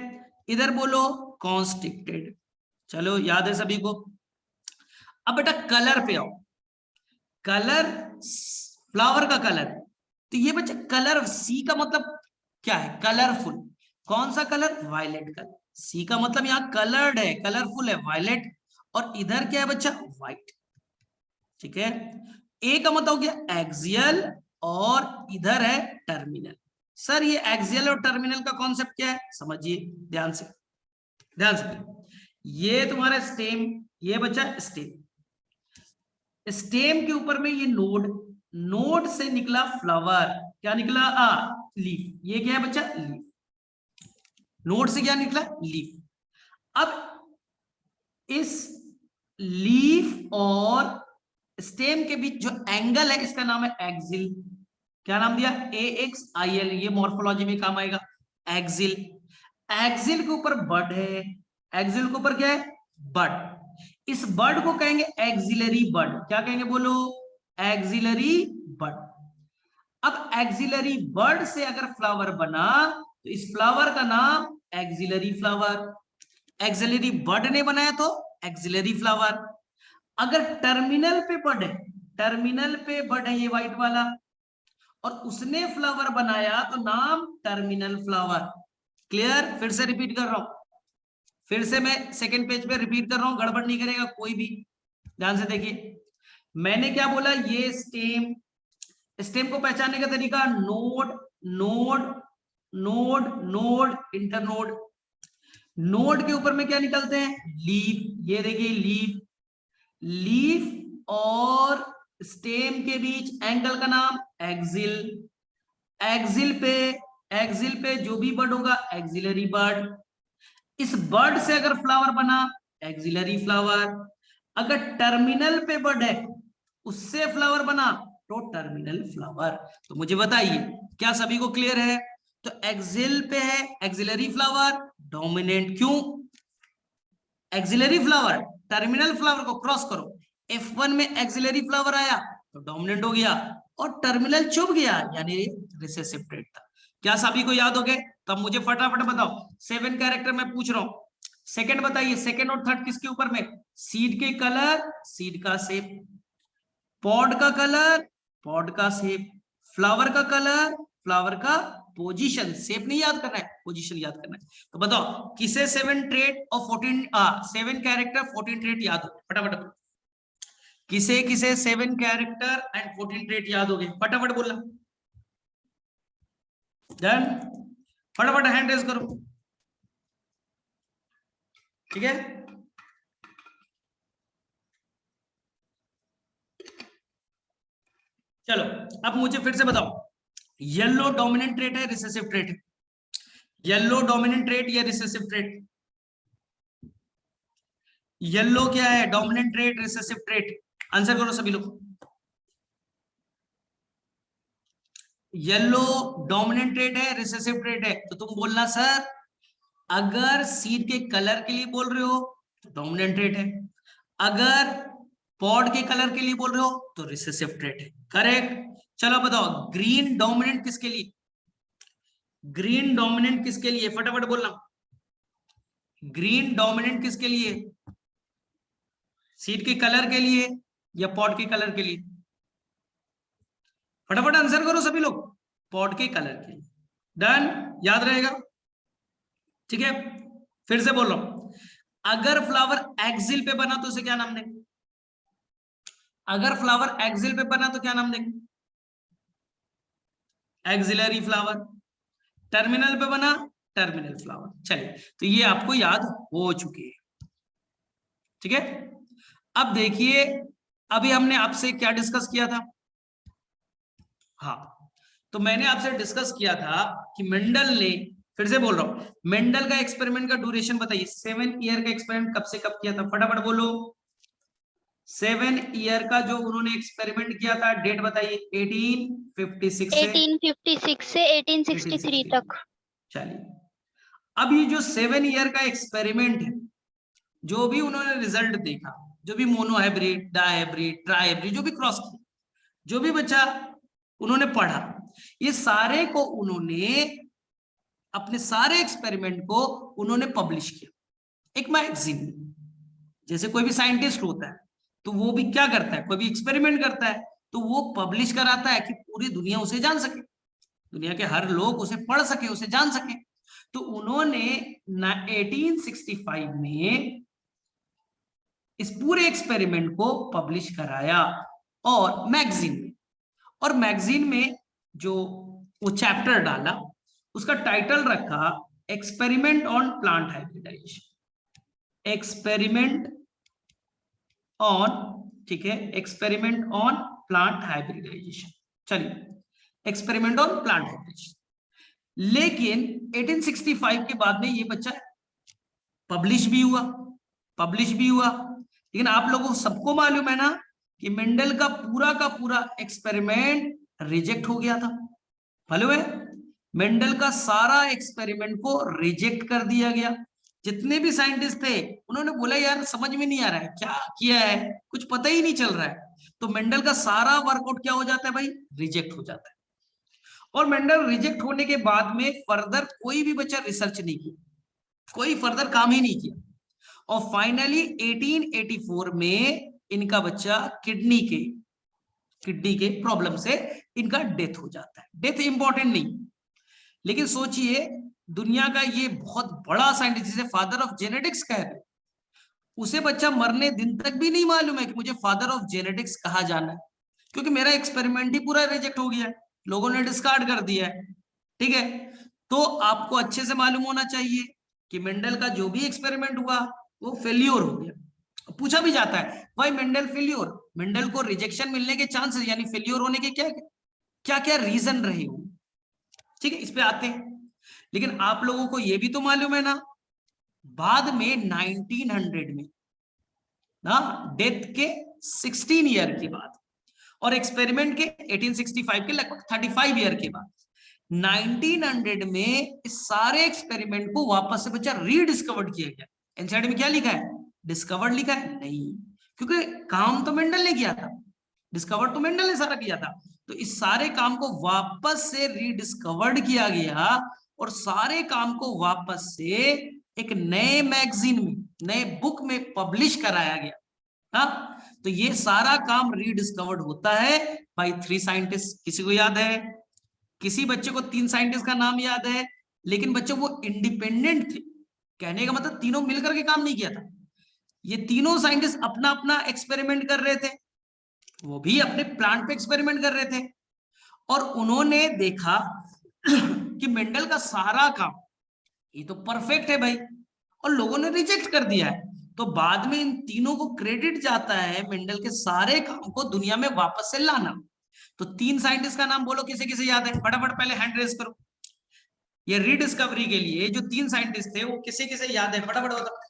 इधर बोलो कॉन्स्ट्रिक्टेड, चलो याद है सभी को। अब बेटा कलर पे आओ, कलर फ्लावर का कलर, तो ये बच्चा कलर सी का मतलब क्या है? कलरफुल। कौन सा कलर? Violet colour. सी का मतलब यहाँ कलर्ड है, कलरफुल है, वायलेट। और इधर क्या है बच्चा? व्हाइट, ठीक है। ए का मतलब हो गया एक्सियल और इधर है टर्मिनल। सर ये एक्सियल और टर्मिनल का कॉन्सेप्ट क्या है? समझिए ध्यान से, ध्यान से। ये तुम्हारा स्टेम, ये बच्चा स्टेम, स्टेम के ऊपर में ये नोड, नोड से निकला फ्लावर, क्या निकला? लीफ। ये क्या है बच्चा? लीफ। नोड से क्या निकला? लीफ। अब इस लीफ और स्टेम के बीच जो एंगल है इसका नाम है एक्सिल। क्या नाम दिया? AXIL। ये मॉर्फोलॉजी में काम आएगा, एक्सिल। एक्सिल के ऊपर बड है, एक्सिल के ऊपर क्या है? बड। इस बड को कहेंगे एक्सिलरी बड। क्या कहेंगे? बोलो, एक्सिलरी बड। अब एक्सिलरी बड से अगर फ्लावर बना तो इस फ्लावर का नाम एक्सिलरी फ्लावर। एक्सिलरी बड ने बनाया तो एक्सिलरी फ्लावर। अगर टर्मिनल पे बड है, टर्मिनल पे बड है ये व्हाइट वाला, और उसने फ्लावर बनाया तो नाम टर्मिनल फ्लावर। क्लियर? फिर से रिपीट कर रहा हूं, फिर से मैं सेकंड पेज पे रिपीट कर रहा हूं, गड़बड़ नहीं करेगा कोई भी। ध्यान से देखिए, मैंने क्या बोला? ये स्टेम, स्टेम को पहचानने का तरीका node, node, node, node, internode. Node के ऊपर में क्या निकलते हैं? लीफ। ये देखिए लीफ, लीफ और स्टेम के बीच एंगल का नाम एक्सिल। एक्सिल पे, एक्सिल पे जो भी बर्ड होगा एक्सिलरी बर्ड। इस बर्ड से अगर फ्लावर बना एक्सिलरी फ्लावर। अगर टर्मिनल पे बर्ड है उससे फ्लावर बना तो टर्मिनल फ्लावर। तो मुझे बताइए क्या सभी को क्लियर है? तो एक्सिल पे है एक्सिलरी फ्लावर, डोमिनेंट। क्यों? एक्सिलरी फ्लावर, टर्मिनल फ्लावर को क्रॉस करो, F1 में एक्सिलरी फ्लावर आया तो डोमिनेंट हो गया, और टर्मिनल चुभ गया यानी रिसेसिव ट्रेट था। क्या सभी को याद हो गए? तब मुझे फटाफट बताओ, 7 कैरेक्टर मैं पूछ रहा हूं। सेकंड बताइए, सेकंड और थर्ड किसके ऊपर में? सीड के कलर, सीड का शेप, पॉड का कलर, पॉड का शेप, फ्लावर का कलर, फ्लावर का पोजीशन। शेप नहीं याद करना है, पोजीशन याद करना है। तो बताओ किसे 7 ट्रेट और 14 7 कैरेक्टर 14 ट्रेट याद हो? फटाफट किसे किसे 7 कैरेक्टर एंड 14 ट्रेट याद हो गए? फटाफट बोलना। डन? फटाफट हैंड रेज करो, ठीक है। चलो अब मुझे फिर से बताओ, येलो डोमिनेंट ट्रेट है रिसेसिव ट्रेट है? येलो डोमिनेंट ट्रेट या रिसेसिव ट्रेट? येलो क्या है? Dominant trait, recessive trait? Answer करो सभी लोग। येलो डोमिनेंट ट्रेट है, रिसेसिव ट्रेट है? तो तुम बोलना सर अगर सीड के कलर के लिए बोल रहे हो तो डोमिनेंट ट्रेट है, अगर पॉड के कलर के लिए बोल रहे हो तो रिसेसिव ट्रेट है। करेक्ट। चलो बताओ ग्रीन डोमिनेंट किसके लिए? ग्रीन डोमिनेंट किसके लिए? फटाफट बोलना। ग्रीन डोमिनेंट किसके लिए? सीड के कलर के लिए या पॉड के कलर के लिए? फटाफट आंसर करो सभी लोग। पॉड के कलर के लिए। डन? याद रहेगा, ठीक है। फिर से बोल रहा हूं, अगर फ्लावर एक्सिल पे बना तो उसे क्या नाम देंगे? अगर फ्लावर एक्सिल पे बना तो क्या नाम देंगे? Axillary flower. टर्मिनल पे बना टर्मिनल फ्लावर। चलिए, तो ये आपको याद हो चुके हैं, ठीक है। अब देखिए, अभी हमने आपसे क्या डिस्कस किया था? हाँ, तो मैंने आपसे डिस्कस किया था कि मेंडल ने, फिर से बोल रहा हूं, मेंडल का एक्सपेरिमेंट का ड्यूरेशन बताइए। 7 ईयर का एक्सपेरिमेंट कब से कब किया था? फटाफट बोलो। 7 ईयर का जो उन्होंने एक्सपेरिमेंट किया था, डेट बताइए। 1856 से 1856 से 1863 तक। चलिए, अब ये जो 7 ईयर का एक्सपेरिमेंट है, जो भी उन्होंने रिजल्ट देखा, जो भी मोनोहाइब्रिड, डाइहाइब्रिड, ट्राइहाइब्रिड, जो भी क्रॉस किया, जो भी बच्चा उन्होंने पढ़ा, ये सारे को उन्होंने अपने सारे एक्सपेरिमेंट को उन्होंने पब्लिश किया एक मैगजीन में। जैसे कोई भी साइंटिस्ट होता है तो वो भी क्या करता है, कोई भी एक्सपेरिमेंट करता है तो वो पब्लिश कराता है कि पूरी दुनिया उसे जान सके, दुनिया के हर लोग उसे पढ़ सके, उसे जान सके। तो उन्होंने 1865 में इस पूरे एक्सपेरिमेंट को पब्लिश कराया और मैगजीन में, और मैगजीन में जो वो चैप्टर डाला उसका टाइटल रखा experiment on plant hybridization. Experiment on, ठीक है, एक्सपेरिमेंट ऑन प्लांट हाइब्रिडाइजेशन। चलिए, एक्सपेरिमेंट ऑन प्लांट हाइब्रिडाइजेशन। लेकिन 1865 के बाद में ये बच्चा पब्लिश भी हुआ, लेकिन आप लोगों को सबको मालूम है ना कि मेंडल का पूरा एक्सपेरिमेंट रिजेक्ट हो गया था। मालूम है, मेंडल का सारा एक्सपेरिमेंट को रिजेक्ट कर दिया गया। जितने भी साइंटिस्ट थे उन्होंने बोला यार समझ में नहीं आ रहा है, क्या किया है, कुछ पता ही नहीं चल रहा है। तो मेंडल का सारा वर्कआउट क्या हो जाता है भाई? रिजेक्ट हो जाता है। और मेंडल रिजेक्ट होने के बाद में फर्दर कोई भी बच्चा रिसर्च नहीं किया, कोई फर्दर काम ही नहीं किया। और फाइनली 1884 में इनका बच्चा किडनी के प्रॉब्लम से इनका डेथ हो जाता है। डेथ इंपॉर्टेंट नहीं, लेकिन सोचिए दुनिया का ये बहुत बड़ा साइंटिस्ट, जिसे फादर ऑफ जेनेटिक्स कहते हैं, उसे बच्चा मरने दिन तक भी नहीं मालूम है कि मुझे फादर ऑफ जेनेटिक्स कहा जाना है, क्योंकि मेरा एक्सपेरिमेंट ही पूरा रिजेक्ट हो गया है, लोगों ने डिस्कार्ड कर दिया है। ठीक है, तो आपको अच्छे से मालूम होना चाहिए कि मेंडल का जो भी एक्सपेरिमेंट हुआ वो फेल्योर हो गया। पूछा भी जाता है भाई मेंडल फेल्योर, मेंडल को रिजेक्शन मिलने के चांसेस यानी फेल्योर होने के क्या क्या रीजन रहे हो। ठीक है, इस पे आते हैं। लेकिन आप लोगों को ये भी तो मालूम है ना, बाद में 1900 में ना, डेथ के 16 ईयर के बाद और एक्सपेरिमेंट के 1865 के लगभग 35 ईयर के बाद 1900 में इस सारे एक्सपेरिमेंट को वापस से बच्चा रीडिस्कवर्ड किया गया। एनसीईआरटी में क्या लिखा है? डिस्कवर्ड लिखा है? नहीं, क्योंकि काम तो मेंडल ने किया था, डिस्कवर्ड तो मेंडल ने सारा किया था। तो इस सारे काम को वापस से रीडिस्कवर्ड किया गया और सारे काम को वापस से एक नए मैगजीन में, नए बुक में पब्लिश कराया गया। हाँ, तो ये सारा काम रीडिस्कवर्ड होता है बाय 3 साइंटिस्ट। किसी को याद है? किसी बच्चे को 3 साइंटिस्ट का नाम याद है? लेकिन बच्चे वो इंडिपेंडेंट थे, कहने का मतलब तीनों मिलकर के काम नहीं किया था। ये तीनों साइंटिस्ट अपना अपना एक्सपेरिमेंट कर रहे थे, वो भी अपने प्लांट पे एक्सपेरिमेंट कर रहे थे, और उन्होंने देखा कि मेंडल का सारा काम ये तो परफेक्ट है भाई, और लोगों ने रिजेक्ट कर दिया है। तो बाद में इन तीनों को क्रेडिट जाता है मेंडल के सारे काम को दुनिया में वापस से लाना। तो 3 साइंटिस्ट का नाम बोलो, किसे किसे याद है? फटाफट पहले हैंड रेज करो। ये रीडिस्कवरी के लिए जो 3 साइंटिस्ट थे वो किसे किसे याद है? फटाफट बताओ।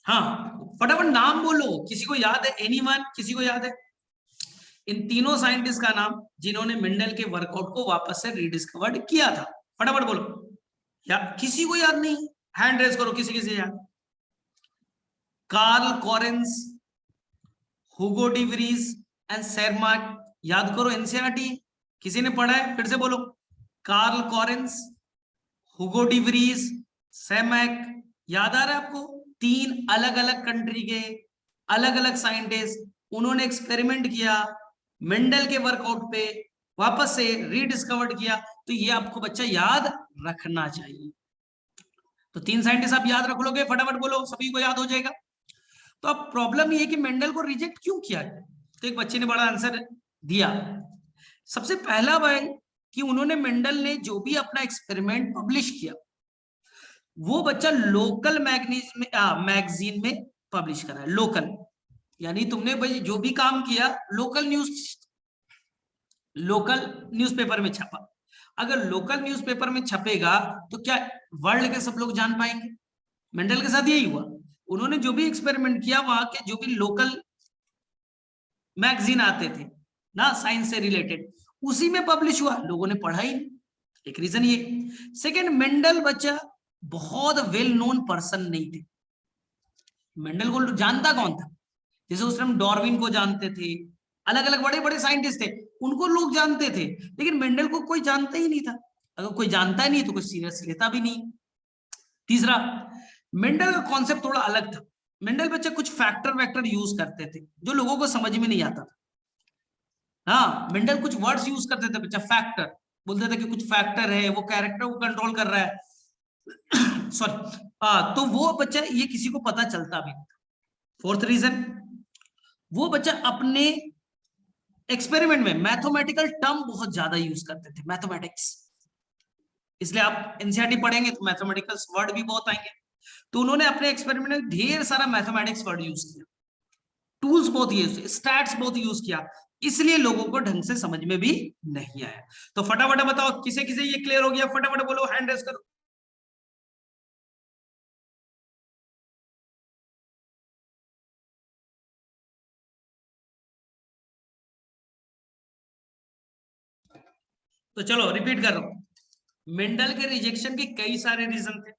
हाँ, फटाफट नाम बोलो, किसी को याद है? एनीवन, किसी को याद है इन तीनों साइंटिस्ट का नाम जिन्होंने मेंडल के वर्कआउट को वापस से रीडिस्कवर्ड किया था? फटाफट बोलो। या किसी को याद नहीं? हैंड रेज करो, किसी किसी याद? Carl Correns, Hugo de Vries and Tschermak. याद करो, एनसीईआरटी किसी ने पढ़ा है? फिर से बोलो। Carl Correns, Hugo de Vries, Tschermak. याद आ रहा है आपको? 3 अलग अलग कंट्री के अलग अलग साइंटिस्ट, उन्होंने एक्सपेरिमेंट किया, मेंडल के वर्कआउट पे वापस से रीडिस्कवर्ड किया। तो ये आपको बच्चा याद रखना चाहिए। तो 3 साइंटिस्ट आप याद रख लोगे? फटाफट बोलो, सभी को याद हो जाएगा। तो अब प्रॉब्लम ये कि मेंडल को रिजेक्ट क्यों किया गया? तो एक बच्चे ने बड़ा आंसर दिया। सबसे पहला भाई कि उन्होंने मेंडल ने जो भी अपना एक्सपेरिमेंट पब्लिश किया वो बच्चा लोकल मैगजीन में पब्लिश करा है। लोकल यानी तुमने भाई जो भी काम किया लोकल न्यूज़पेपर में छपा। अगर लोकल न्यूज़पेपर में छपेगा तो क्या वर्ल्ड के सब लोग जान पाएंगे? मेंडल के साथ यही हुआ, उन्होंने जो भी एक्सपेरिमेंट किया वहां के जो भी लोकल मैगजीन आते थे ना साइंस से रिलेटेड उसी में पब्लिश हुआ, लोगों ने पढ़ा ही नहीं। एक रीजन ये। सेकंड, मेंडल बच्चा बहुत वेल नोन पर्सन नहीं थे। मेंडल को जानता कौन था? जैसे उस टाइम डार्विन को जानते थे, अलग अलग बड़े बड़े साइंटिस्ट थे, उनको लोग जानते थे, लेकिन मेंडल को कोई जानता ही नहीं था। अगर कोई जानता ही नहीं तो कोई सीरियस लेता भी नहीं। तीसरा, मेंडल का कॉन्सेप्ट थोड़ा अलग था। मेंडल बच्चे कुछ फैक्टर यूज करते थे जो लोगों को समझ में नहीं आता था। हाँ, मेंडल कुछ वर्ड्स यूज करते थे बच्चा, फैक्टर बोलते थे कि कुछ फैक्टर है, वो कैरेक्टर को कंट्रोल कर रहा है। सॉरी, तो वो बच्चा ये किसी को पता चलता भी। फोर्थ रीजन, वो बच्चा अपने एक्सपेरिमेंट में मैथमेटिकल टर्म बहुत ज्यादा यूज करते थे, मैथमेटिक्स। इसलिए आप एनसीईआरटी पढ़ेंगे तो मैथमेटिकल वर्ड भी बहुत आएंगे। तो उन्होंने अपने एक्सपेरिमेंट में ढेर सारा मैथमेटिक्स वर्ड यूज किया, टूल्स बहुत यूज, स्टैट्स बहुत यूज किया, इसलिए लोगों को ढंग से समझ में भी नहीं आया। तो फटाफट बताओ किसे किसे ये क्लियर हो गया, फटाफट बोलो, हैंड रेज करो। तो चलो रिपीट कर रहा हूं। मेंडल के रिजेक्शन के कई सारे रीजन थे,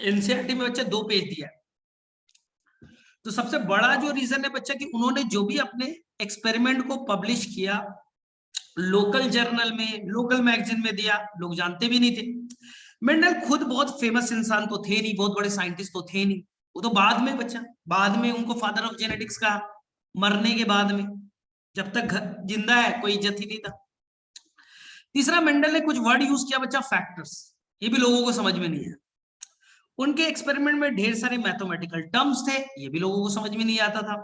एनसीईआरटी में बच्चा 2 पेज दिया है। तो सबसे बड़ा जो रीजन है बच्चा कि उन्होंने जो भी अपने एक्सपेरिमेंट को पब्लिश किया लोकल जर्नल में, लोकल मैगजीन में दिया, लोग जानते भी नहीं थे। मेंडल खुद बहुत फेमस इंसान तो थे नहीं, बहुत बड़े साइंटिस्ट तो थे नहीं, वो तो बाद में बच्चा, बाद में उनको फादर ऑफ जेनेटिक्स का, मरने के बाद में, जब तक जिंदा है कोई इज्जत ही नहीं था। तीसरा, मेंडल ने कुछ वर्ड यूज किया बच्चा, फैक्टर्स, ये भी लोगों को समझ में नहीं है। उनके एक्सपेरिमेंट में ढेर सारे मैथमेटिकल टर्म्स थे, ये भी लोगों को समझ में नहीं आता था।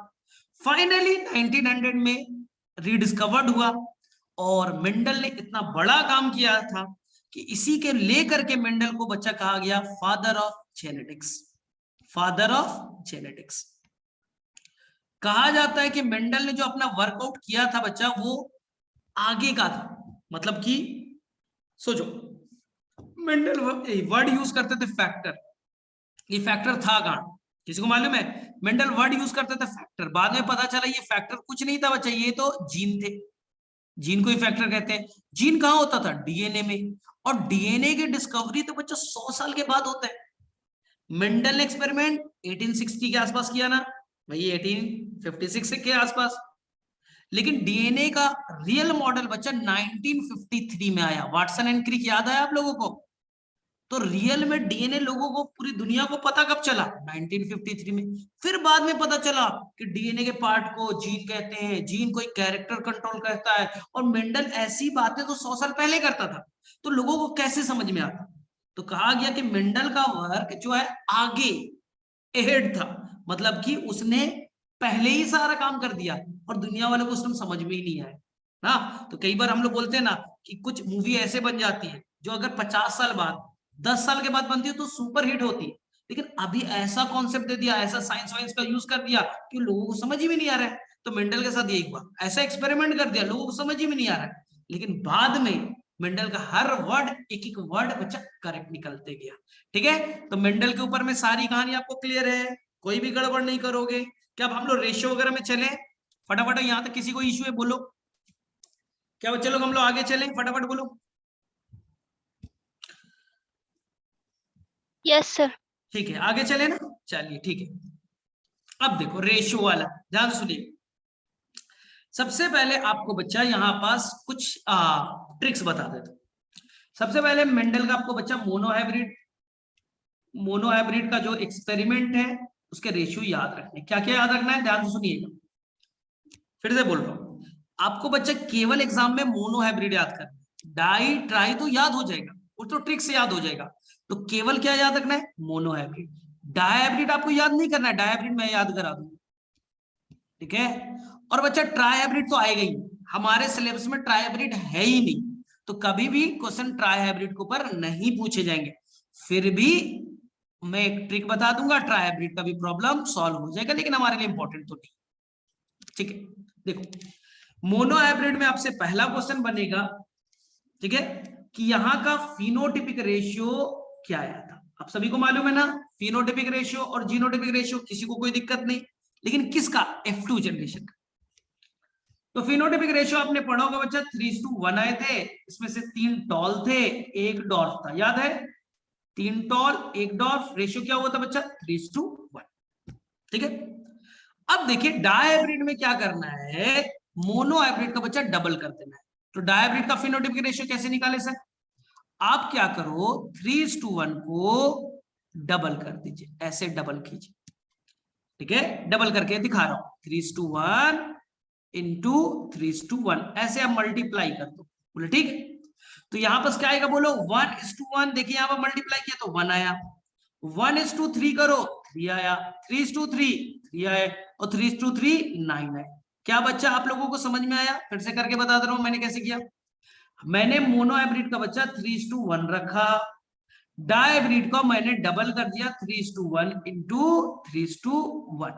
फाइनली 1900 में रीडिस्कवर्ड हुआ और मेंडल ने इतना बड़ा काम किया था कि इसी के लेकर के मेंडल को बच्चा कहा गया father of genetics. Father of genetics कहा जाता है कि मेंडल ने जो अपना वर्कआउट किया था बच्चा वो आगे का था। मतलब कि सोचो, मेंडल वर्ड यूज करते थे फैक्टर, ये फैक्टर था कहां, किसी को मालूम है? मेंडल वर्ड यूज करते थे फैक्टर, बाद में पता चला ये फैक्टर कुछ नहीं था बच्चा, ये तो जीन थे, जीन को ही फैक्टर कहते हैं। जीन कहां होता था? डीएनए में, और डीएनए की डिस्कवरी तो बच्चा 100 साल के बाद होता है। मेंडल ने एक्सपेरिमेंट 1860 के आसपास किया ना भाई, 1856 के आसपास, लेकिन डीएनए का रियल मॉडल बच्चा 1953 में आया। वाटसन एंड क्रिक याद है आप लोगों को? तो रियल में डीएनए लोगों को, पूरी दुनिया को पता कब चला? 1953 में। फिर बाद में पता चला कि डीएनए के पार्ट को जीन कहते हैं, जीन कोई कैरेक्टर कंट्रोल करता है, और मेंडल ऐसी बातें तो 100 साल पहले करता था, तो लोगों को कैसे समझ में आता? तो कहा गया कि मेंडल का वर्क जो है आगे, एहेड था, मतलब कि उसने पहले ही सारा काम कर दिया और दुनिया वालों को उस टाइम समझ में ही नहीं आया ना। तो कई बार हम लोग बोलते हैं ना कि कुछ मूवी ऐसे बन जाती है जो अगर 50 साल बाद, 10 साल के बाद बनती है तो सुपर हिट होती है, लेकिन अभी ऐसा कॉन्सेप्ट दे दिया, ऐसा साइंस वाइंस का यूज कर दिया कि लोगों को समझ ही में नहीं आ रहा है। तो मेंडल के साथ यही हुआ, ऐसा एक्सपेरिमेंट कर दिया, लोगों को समझ ही में नहीं आ रहा है, लेकिन बाद में मेंडल का हर वर्ड, एक एक वर्ड बच्चा करेक्ट निकलते गया। ठीक है, तो मेंडल के ऊपर में सारी कहानी आपको क्लियर है, कोई भी गड़बड़ नहीं करोगे। क्या अब हम लोग रेशियो वगैरह में चले? फटाफट, यहां तक किसी को इश्यू है बोलो, क्या बच्चे लोग हम लोग आगे चलें? फटाफट बोलो। Yes sir. ठीक है, आगे चले ना, चलिए ठीक है। अब देखो रेशियो वाला, ध्यान सुनिए। सबसे पहले आपको बच्चा यहाँ पास कुछ ट्रिक्स बता देता हूं। सबसे पहले मेंडल का आपको बच्चा मोनोहाइब्रिड का जो एक्सपेरिमेंट है उसके रेशियो याद रखने। क्या क्या याद रखना है, ध्यान से सुनिएगा, फिर से बोल रहा हूं। आपको बच्चा केवल एग्जाम में मोनोहाइब्रिड याद करना, डाई ट्राई तो याद हो जाएगा, वो तो ट्रिक से याद हो जाएगा। तो केवल क्या याद रखना है? मोनोहाइब्रिड। डायहाइब्रिड आपको याद नहीं करना है, डायहाइब्रिड मैं याद करा दूंगा, ठीक है। और बच्चा ट्राई हाइब्रिड तो आएगा ही, हमारे सिलेबस में ट्राई हाइब्रिड है ही नहीं, तो कभी भी क्वेश्चन ट्राई हाइब्रिड के ऊपर नहीं पूछे जाएंगे। फिर भी मैं एक ट्रिक बता दूंगा, ट्राई हाइब्रिड का भी प्रॉब्लम सॉल्व हो जाएगा, लेकिन हमारे लिए इंपॉर्टेंट तो नहीं। ठीक है, देखो मोनो हाइब्रिड में आपसे पहला क्वेश्चन बनेगा, ठीक है, कि यहाँ का फिनोटिपिक रेशियो क्या आया था। आप सभी को मालूम है ना, फिनोटिपिक रेशियो और जीनोटिपिक रेशियो, किसी को कोई दिक्कत नहीं, लेकिन किसका, F2 जनरेशन का। तो फिनोटिपिक रेशियो आपने पढ़ा होगा बच्चा, 3:1 आए थे, इसमें से 3 टॉल थे, 1 डॉर्फ था, याद है, 3 टॉल 1 डॉर्फ, रेशियो क्या हुआ था बच्चा, 3:1। ठीक है, अब देखिए डाई हाइब्रिड में क्या करना है, मोनो हाइब्रिड का बच्चा डबल कर देना है। तो डाई हाइब्रिड का फिनोटिपिक रेशियो कैसे निकाले सर, आप क्या करो, 3:1 को डबल कर दीजिए, ऐसे डबल कीजिए, ठीक है, डबल करके दिखा रहा हूं, 3:1 इंटू 3:1, ऐसे आप मल्टीप्लाई कर दो, बोले ठीक है। तो यहां पर क्या आएगा बोलो, 1:1, देखिए यहां पर मल्टीप्लाई किया तो 1 आया, 1:3 करो 3 आया, 3:3 3 आया, और 3:3 9 आया। क्या बच्चा आप लोगों को समझ में आया, फिर से करके बता दे रहा हूं मैंने कैसे किया। मैंने मोनो हाइब्रिड का बच्चा 3:1 रखा, डाई हाइब्रिड को मैंने डबल कर दिया, 3:1 इंटू 3:1,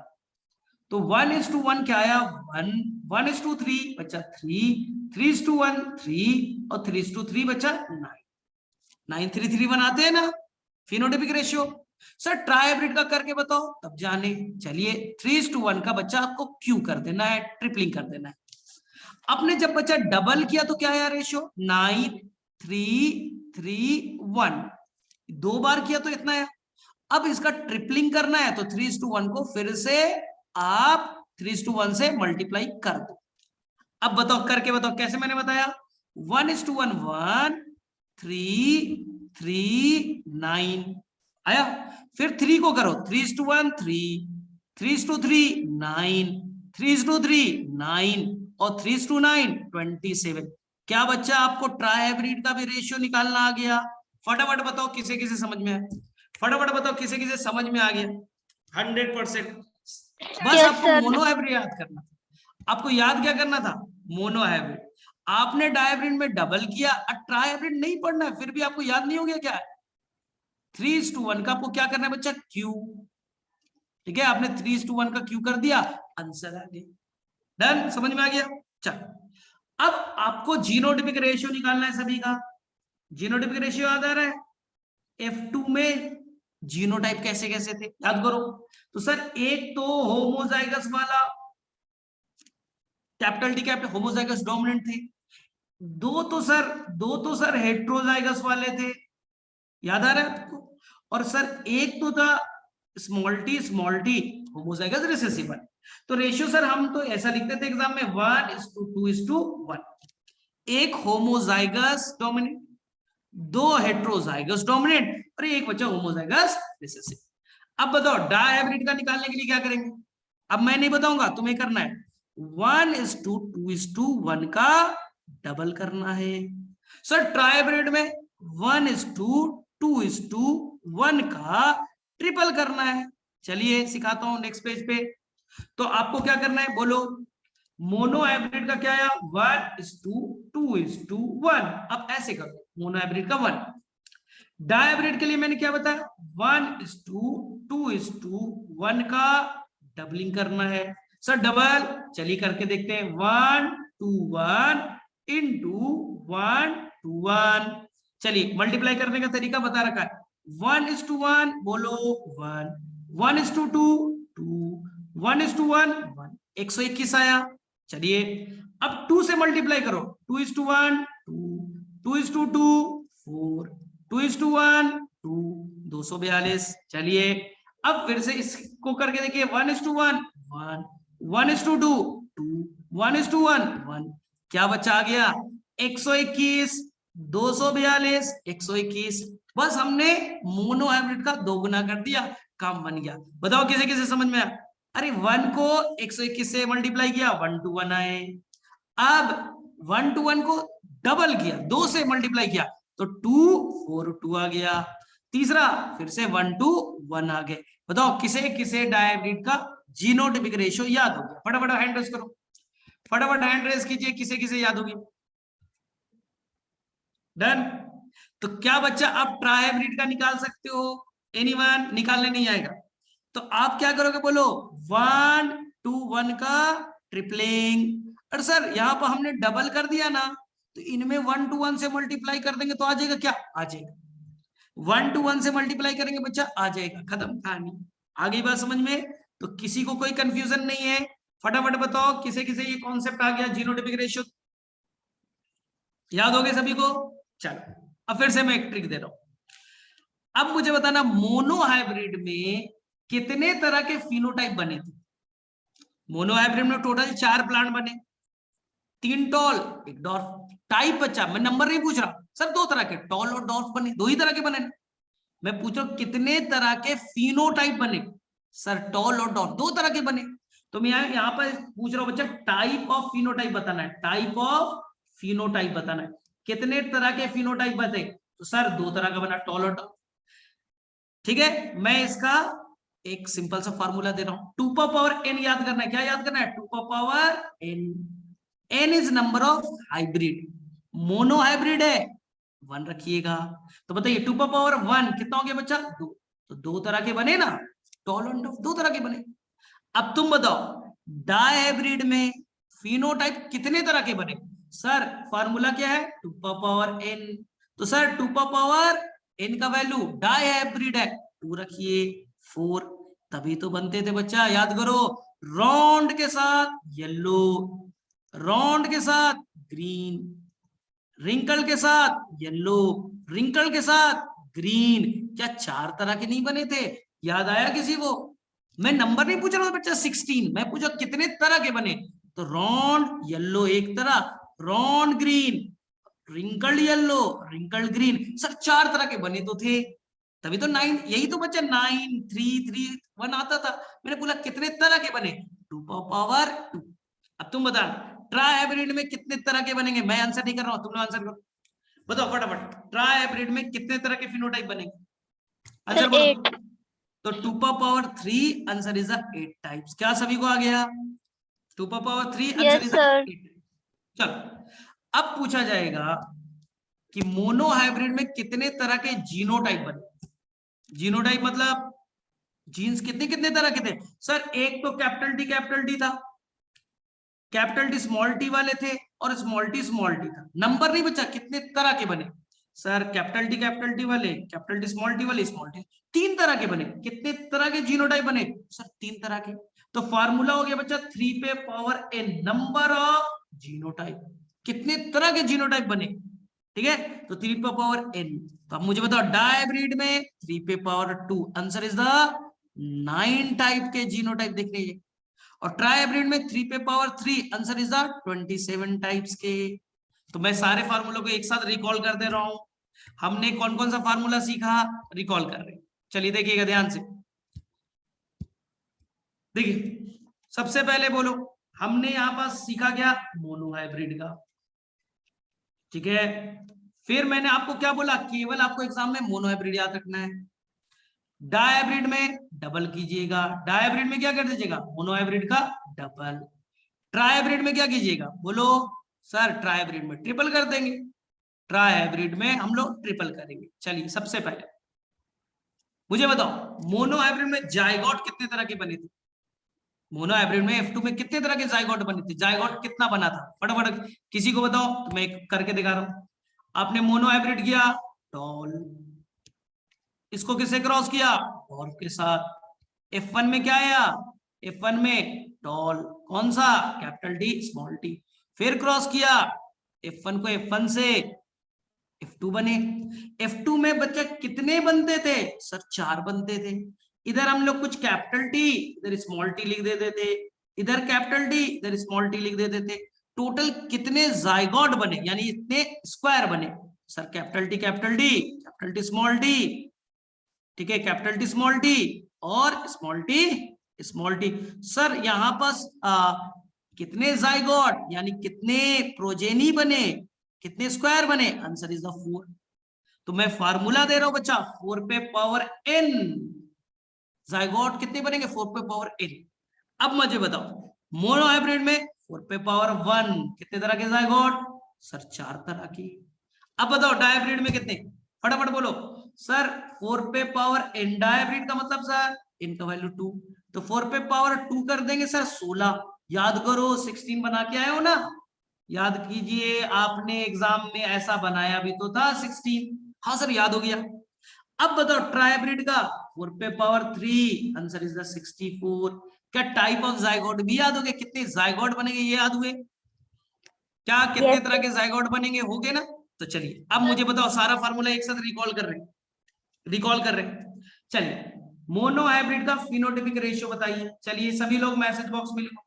तो 1:1 क्या आया, 1, 1:3 बच्चा 3, 3:1 3, और 3:3 बच्चा 9, 9 3 3 बनाते हैं ना phenotypic ratio. Sir try hybrid का करके बताओ, तब जाने, चलिए 3:1 का बच्चा आपको क्यू कर देना है, ट्रिपलिंग कर देना है। आपने जब बच्चा डबल किया तो क्या आया रेशियो, 9 3 3 1, 2 बार किया तो इतना आया। अब इसका ट्रिपलिंग करना है तो 3:1 को फिर से आप 3:1 से मल्टीप्लाई कर दो। अब बताओ करके बताओ कैसे, मैंने बताया 1:1 1 3 3 9 आया, फिर 3 को करो, 3:1 3, 3:3 9, 3:3 9, और 3:9 27। क्या बच्चा आपको ट्राई हाइब्रिड का भी रेशियो निकालना आ गया, फटाफट बताओ किसे किसे समझ में आया, फटाफट बताओ किसे किसे समझ में आ गया, 100%। बस आपको मोनो हाइब्रिड याद करना था, आपको याद क्या करना था, मोनो हाइब्रिड। आपने डाई हाइब्रिड में डबल किया, ट्राई हाइब्रिड नहीं पढ़ना है, फिर भी आपको याद नहीं हो गया क्या है, 3:1 का आपको क्या करना है बच्चा, क्यू, ठीक है, आपने 3:1 का क्यू कर दिया, आंसर आ गया, डन, समझ में आ गया। चल अब आपको जीनोटिपिक रेशियो निकालना है सभी का, जीनोटिपिक रेशियो याद आ रहा है, F2 में जीनोटाइप कैसे कैसे थे याद करो। तो सर एक तो होमोजाइगस वाला, capital T capital homozygous dominant थे, दो तो सर हेट्रोजाइगस वाले थे, याद आ रहा है आपको, और सर एक तो था स्मॉल टी होमोजाइगस रिसेसिव। तो रेशियो सर हम तो ऐसा लिखते थे एग्जाम में 1:2:1, एक होमोजाइगस डोमिनेंट, 2 हेट्रोजाइगस डोमिनेंट, और एक बच्चा होमोजाइगस रिसेसिव। अब बताओ डाई हाइब्रिड का निकालने के लिए क्या करेंगे, अब मैं नहीं बताऊंगा, तुम्हें करना है, 1:2:1 का डबल करना है। सर ट्राई हाइब्रिड में 1:2:1 का ट्रिपल करना है। चलिए सिखाता हूं नेक्स्ट पेज पे। तो आपको क्या करना है बोलो, मोनो हाइब्रिड का क्या आया, 1:2:1, अब ऐसे करो, मोनो हाइब्रिड का 1, डाई हाइब्रिड के लिए मैंने क्या बताया, 1:2:1 का डबलिंग करना है। सर डबल, चलिए करके देखते हैं, 1:1 इंटू 1:1, चलिए मल्टीप्लाई करने का तरीका बता रखा है, 1:1 बोलो 1, 1:2 2, 1:1 1, 121 आया। चलिए अब 2 से मल्टीप्लाई करो, 2:1 2, 2:2 4, 2:1 2, 242। चलिए अब फिर से इसको करके देखिए, 1:1 1, 1:2 2, 1:1 1, क्या बच्चा आ गया, 121, 242 121। बस हमने मोनो हाइब्रिड का दोगुना कर दिया, काम बन गया। बताओ किसे किसे समझ में आया, अरे 1 को 121 से मल्टीप्लाई किया, 1:1 आए, अब 1:1 को डबल किया, 2 से मल्टीप्लाई किया तो 2 4 2 आ गया, तीसरा फिर से 1:1 आ गए। बताओ किसे किसे डाई हाइब्रिड का जीनोटिपिक रेशियो याद हो गया, फटाफट हैंड रेज करो। फटाफट हैंड रेज कीजिए, किसे किसे याद होगी। डन। तो क्या बच्चा आप ट्राई हाइब्रिड का निकाल सकते हो? एनीवन? निकालने नहीं आएगा तो आप क्या करोगे बोलो? 1 2 1 का ट्रिपलिंग। और सर यहाँ पर हमने डबल कर दिया ना, तो इनमें 1 2 1 से मल्टीप्लाई कर देंगे तो आ जाएगा क्या? आ जाएगा। 1 2 1 से मल्टीप्लाई करेंगे बच्चा, आ जाएगा, खत्म कहानी। आ गई बात समझ में? तो किसी को कोई कंफ्यूजन नहीं है? फटाफट बताओ किसे किसे ये कॉन्सेप्ट आ गया जीनोटाइपिक रेशियो? याद हो गए सभी को? चलो अब फिर से मैं एक ट्रिक दे रहा हूं। अब मुझे बताना मोनो हाइब्रिड में कितने तरह के फिनोटाइप बने थे? मोनो हाइब्रिड में टोटल 4 प्लांट बने, 3 टॉल 1 डॉर्फ। टाइप बच्चा मैं नंबर नहीं पूछ रहा सर, 2 तरह के टॉल और डॉर्फ बने, 2 ही तरह के बने। मैं पूछ रहा हूं कितने तरह के फिनोटाइप बने? सर टॉल और डॉर्फ 2 तरह के बने। तो मैं यहाँ पर पूछ रहा हूं बच्चा टाइप ऑफ फिनोटाइप बताना है, टाइप ऑफ फिनोटाइप बताना है। कितने तरह के फिनोटाइप बने? तो सर 2 तरह का बना, टॉल और डॉर्फ। ठीक है, मैं इसका एक सिंपल सा फार्मूला दे रहा हूं। 2 पावर n याद करना है। क्या याद करना है? 2 power n। n is number of hybrid. Mono hybrid है 1 रखिएगा। तो बताइए 2 पावर 1 कितना हो गया बच्चा? 2। तो 2 तरह के बने ना, टॉल और डॉर्फ 2 तरह के बने। अब तुम बताओ डाई हाइब्रिड में फिनोटाइप कितने तरह के बने? सर फार्मूला क्या है? 2 पावर n। तो सर 2 पावर n का वैल्यू डाई हाइब्रिड है 2 रखिए 4, तभी तो बनते थे बच्चा, याद करो। राउंड के साथ येलो, राउंड के साथ ग्रीन, रिंकल के साथ येलो, रिंकल के साथ ग्रीन। क्या 4 तरह के नहीं बने थे? याद आया किसी को? मैं नंबर नहीं पूछ रहा हूं बच्चा 16, मैं पूछा कितने तरह के बने। तो राउंड येलो एक तरह, round green, wrinkled yellow, wrinkled green. Sir 4 तरह के बने तो थे, तभी तो 9, यही तो बच्चा 9 3 3 1 आता था। मैंने बोला कितने तरह के बने? 2 पावर 2। अब तुम बता ट्राई हाइब्रिड में कितने तरह के बनेंगे? मैं आंसर नहीं कर रहा हूं, तुम लोग आंसर करो। बताओ फटाफट, ट्राई हाइब्रिड में कितने तरह के फिनोटाइप बनेंगे? आंसर सर बोलो। 8। तो 2 पावर 3 आंसर इज 8 टाइप्स। क्या सभी को आ गया? 2 power 3 answer yes is sir. 8। चलो अब पूछा जाएगा कि मोनो हाइब्रिड में कितने तरह के जीनोटाइप बने? जीनोटाइप मतलब जीन्स कितने कितने तरह के थे? सर एक तो कैपिटल टी था, कैपिटल टी स्मॉल टी वाले थे, और स्मॉल टी था। नंबर नहीं बचा, कितने तरह के बने? सर कैपिटल टी वाले, कैपिटल टी स्मॉल टी, 3 तरह के बने। कितने तरह के जीनोटाइप बने? सर 3 तरह के। तो फार्मूला हो गया बच्चा 3 पे power n, number of genotype. कितने तरह के जीनोटाइप बने? ठीक है, तो 3 पे पावर n। तो अब मुझे बताओ डायब्रिड में 3 पे power 2 answer is the 9 type के जीनोटाइप दिख रही है। और ट्राइब्रिड में 3 पे power 3 answer is the 27 types के। तो मैं सारे फार्मूलों को एक साथ रिकॉल कर दे रहा हूं। हमने कौन कौन सा फार्मूला सीखा, रिकॉल कर रहे हैं। चलिए देखिएगा ध्यान से। देखिए सबसे पहले बोलो, हमने यहां पर सीखा क्या? मोनो हाइब्रिड का। ठीक है, फिर मैंने आपको क्या बोला? केवल आपको एग्जाम में मोनो हाइब्रिड याद रखना है। डायब्रिड में डबल कीजिएगा, डायब्रिड में क्या कर दीजिएगा? मोनो हाइब्रिड का डबल। ट्राइब्रिड में क्या कीजिएगा बोलो? सर ट्राइब्रिड में ट्रिपल कर देंगे, ट्राइब्रिड में हम लोग ट्रिपल करेंगे। चलिए सबसे पहले मुझे बताओ मोनो हाइब्रिड में जाइगोट कितने तरह के बने थे? मोनो हाइब्रिड में F2 में कितने तरह के जाइगोट बने थे? जाइगोट कितना बना था? फटाफट किसी को बताओ, तो मैं करके दिखा रहा हूं। आपने मोनो हाइब्रिड किया टॉल, इसको किससे क्रॉस किया? डॉर्फ के साथ। F1 में क्या आया? F1 में टॉल, कौन सा? Capital T small T. फिर क्रॉस किया F1 को F1 से, F2 बने। F2 में बच्चे कितने बनते थे? सर 4 बनते थे। इधर हम लोग कुछ कैपिटल टी, इधर स्मॉल टी लिख देते थे, इधर कैपिटल टी, इधर स्मॉल टी लिख देते थे। टोटल कितने जाइगोट बने, यानी इतने स्क्वायर बने? Sir capital T small T, ठीक है, कैपिटल टी स्मॉल टी और स्मॉल टी। सर यहां पर कितने जाइगोट यानी कितने प्रोजेनी बने, कितने स्क्वायर बने? Answer is the 4। तो मैं फार्मूला दे रहा हूं बच्चा 4 पे पावर n, जाइगोट कितने बनेंगे? 4 पे पावर n। अब मुझे बताओ मोनो हाइब्रिड में 4 पे पावर 1 कितने तरह के जायगोट सर 4 तरह की। अब बताओ डायब्रिड में कितने, फटाफट बोलो सर। 4 पे पावर n डायब्रिड का मतलब सर n का वैल्यू 2, तो 4 पे पावर 2 कर देंगे सर 16। याद करो 16 बना के आए हो ना, याद कीजिए आपने एग्जाम में ऐसा बनाया भी तो था 16। हाँ सर याद हो गया। अब बताओ ट्राइब्रिड का 4 पे पावर 3 आंसर इज द 64। क्या टाइप ऑफ जायगोट भी याद हो गए, कितने जायगोट बनेंगे ये याद हुए क्या, कितने तरह के जायगोट बनेंगे हो गए ना। तो चलिए अब मुझे बताओ सारा फार्मूला एक साथ रिकॉल कर रहे हैं। चलिए मोनो हाइब्रिड का फिनोटाइपिक रेशियो बताइए। चलिए सभी लोग मैसेज बॉक्स में लिखो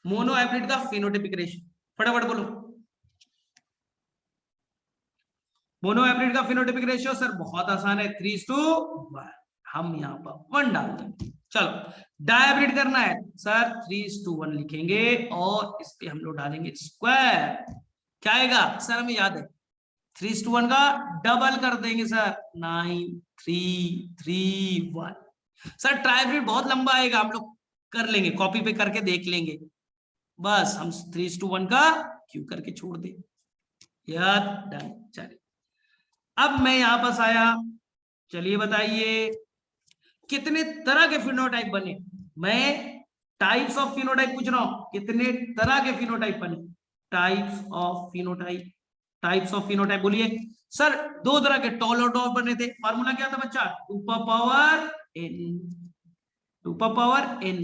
मोनो हाइब्रिड का फिनोटाइपिक रेशियो, फटाफट बोलो। मोनो हाइब्रिड का फिनोटाइपिक रेशियो सर बहुत आसान है 3:1, हम यहाँ पर 1 डालते हैं। चलो डायब्रिड करना है सर 3:1 लिखेंगे और इस पे हम लोग डालेंगे स्क्वायर। क्या आएगा सर हमें याद है 3:1 का डबल कर देंगे सर 9 3 3 1। सर ट्राइब्रिड बहुत लंबा आएगा, हम लोग कर लेंगे कॉपी पे करके देख लेंगे, बस हम 3:1 का क्यू करके छोड़ दे याद डन। चलिए अब मैं यहां पास आया, चलिए बताइए कितने तरह के फिनोटाइप बने। मैं टाइप्स ऑफ फिनोटाइप पूछ रहा हूं, कितने तरह के फिनोटाइप बने। Types of phenotype, types of phenotype बोलिए सर। 2 तरह के टॉल और डॉफ बने थे, फार्मूला क्या था बच्चा 2 power n, 2 power n।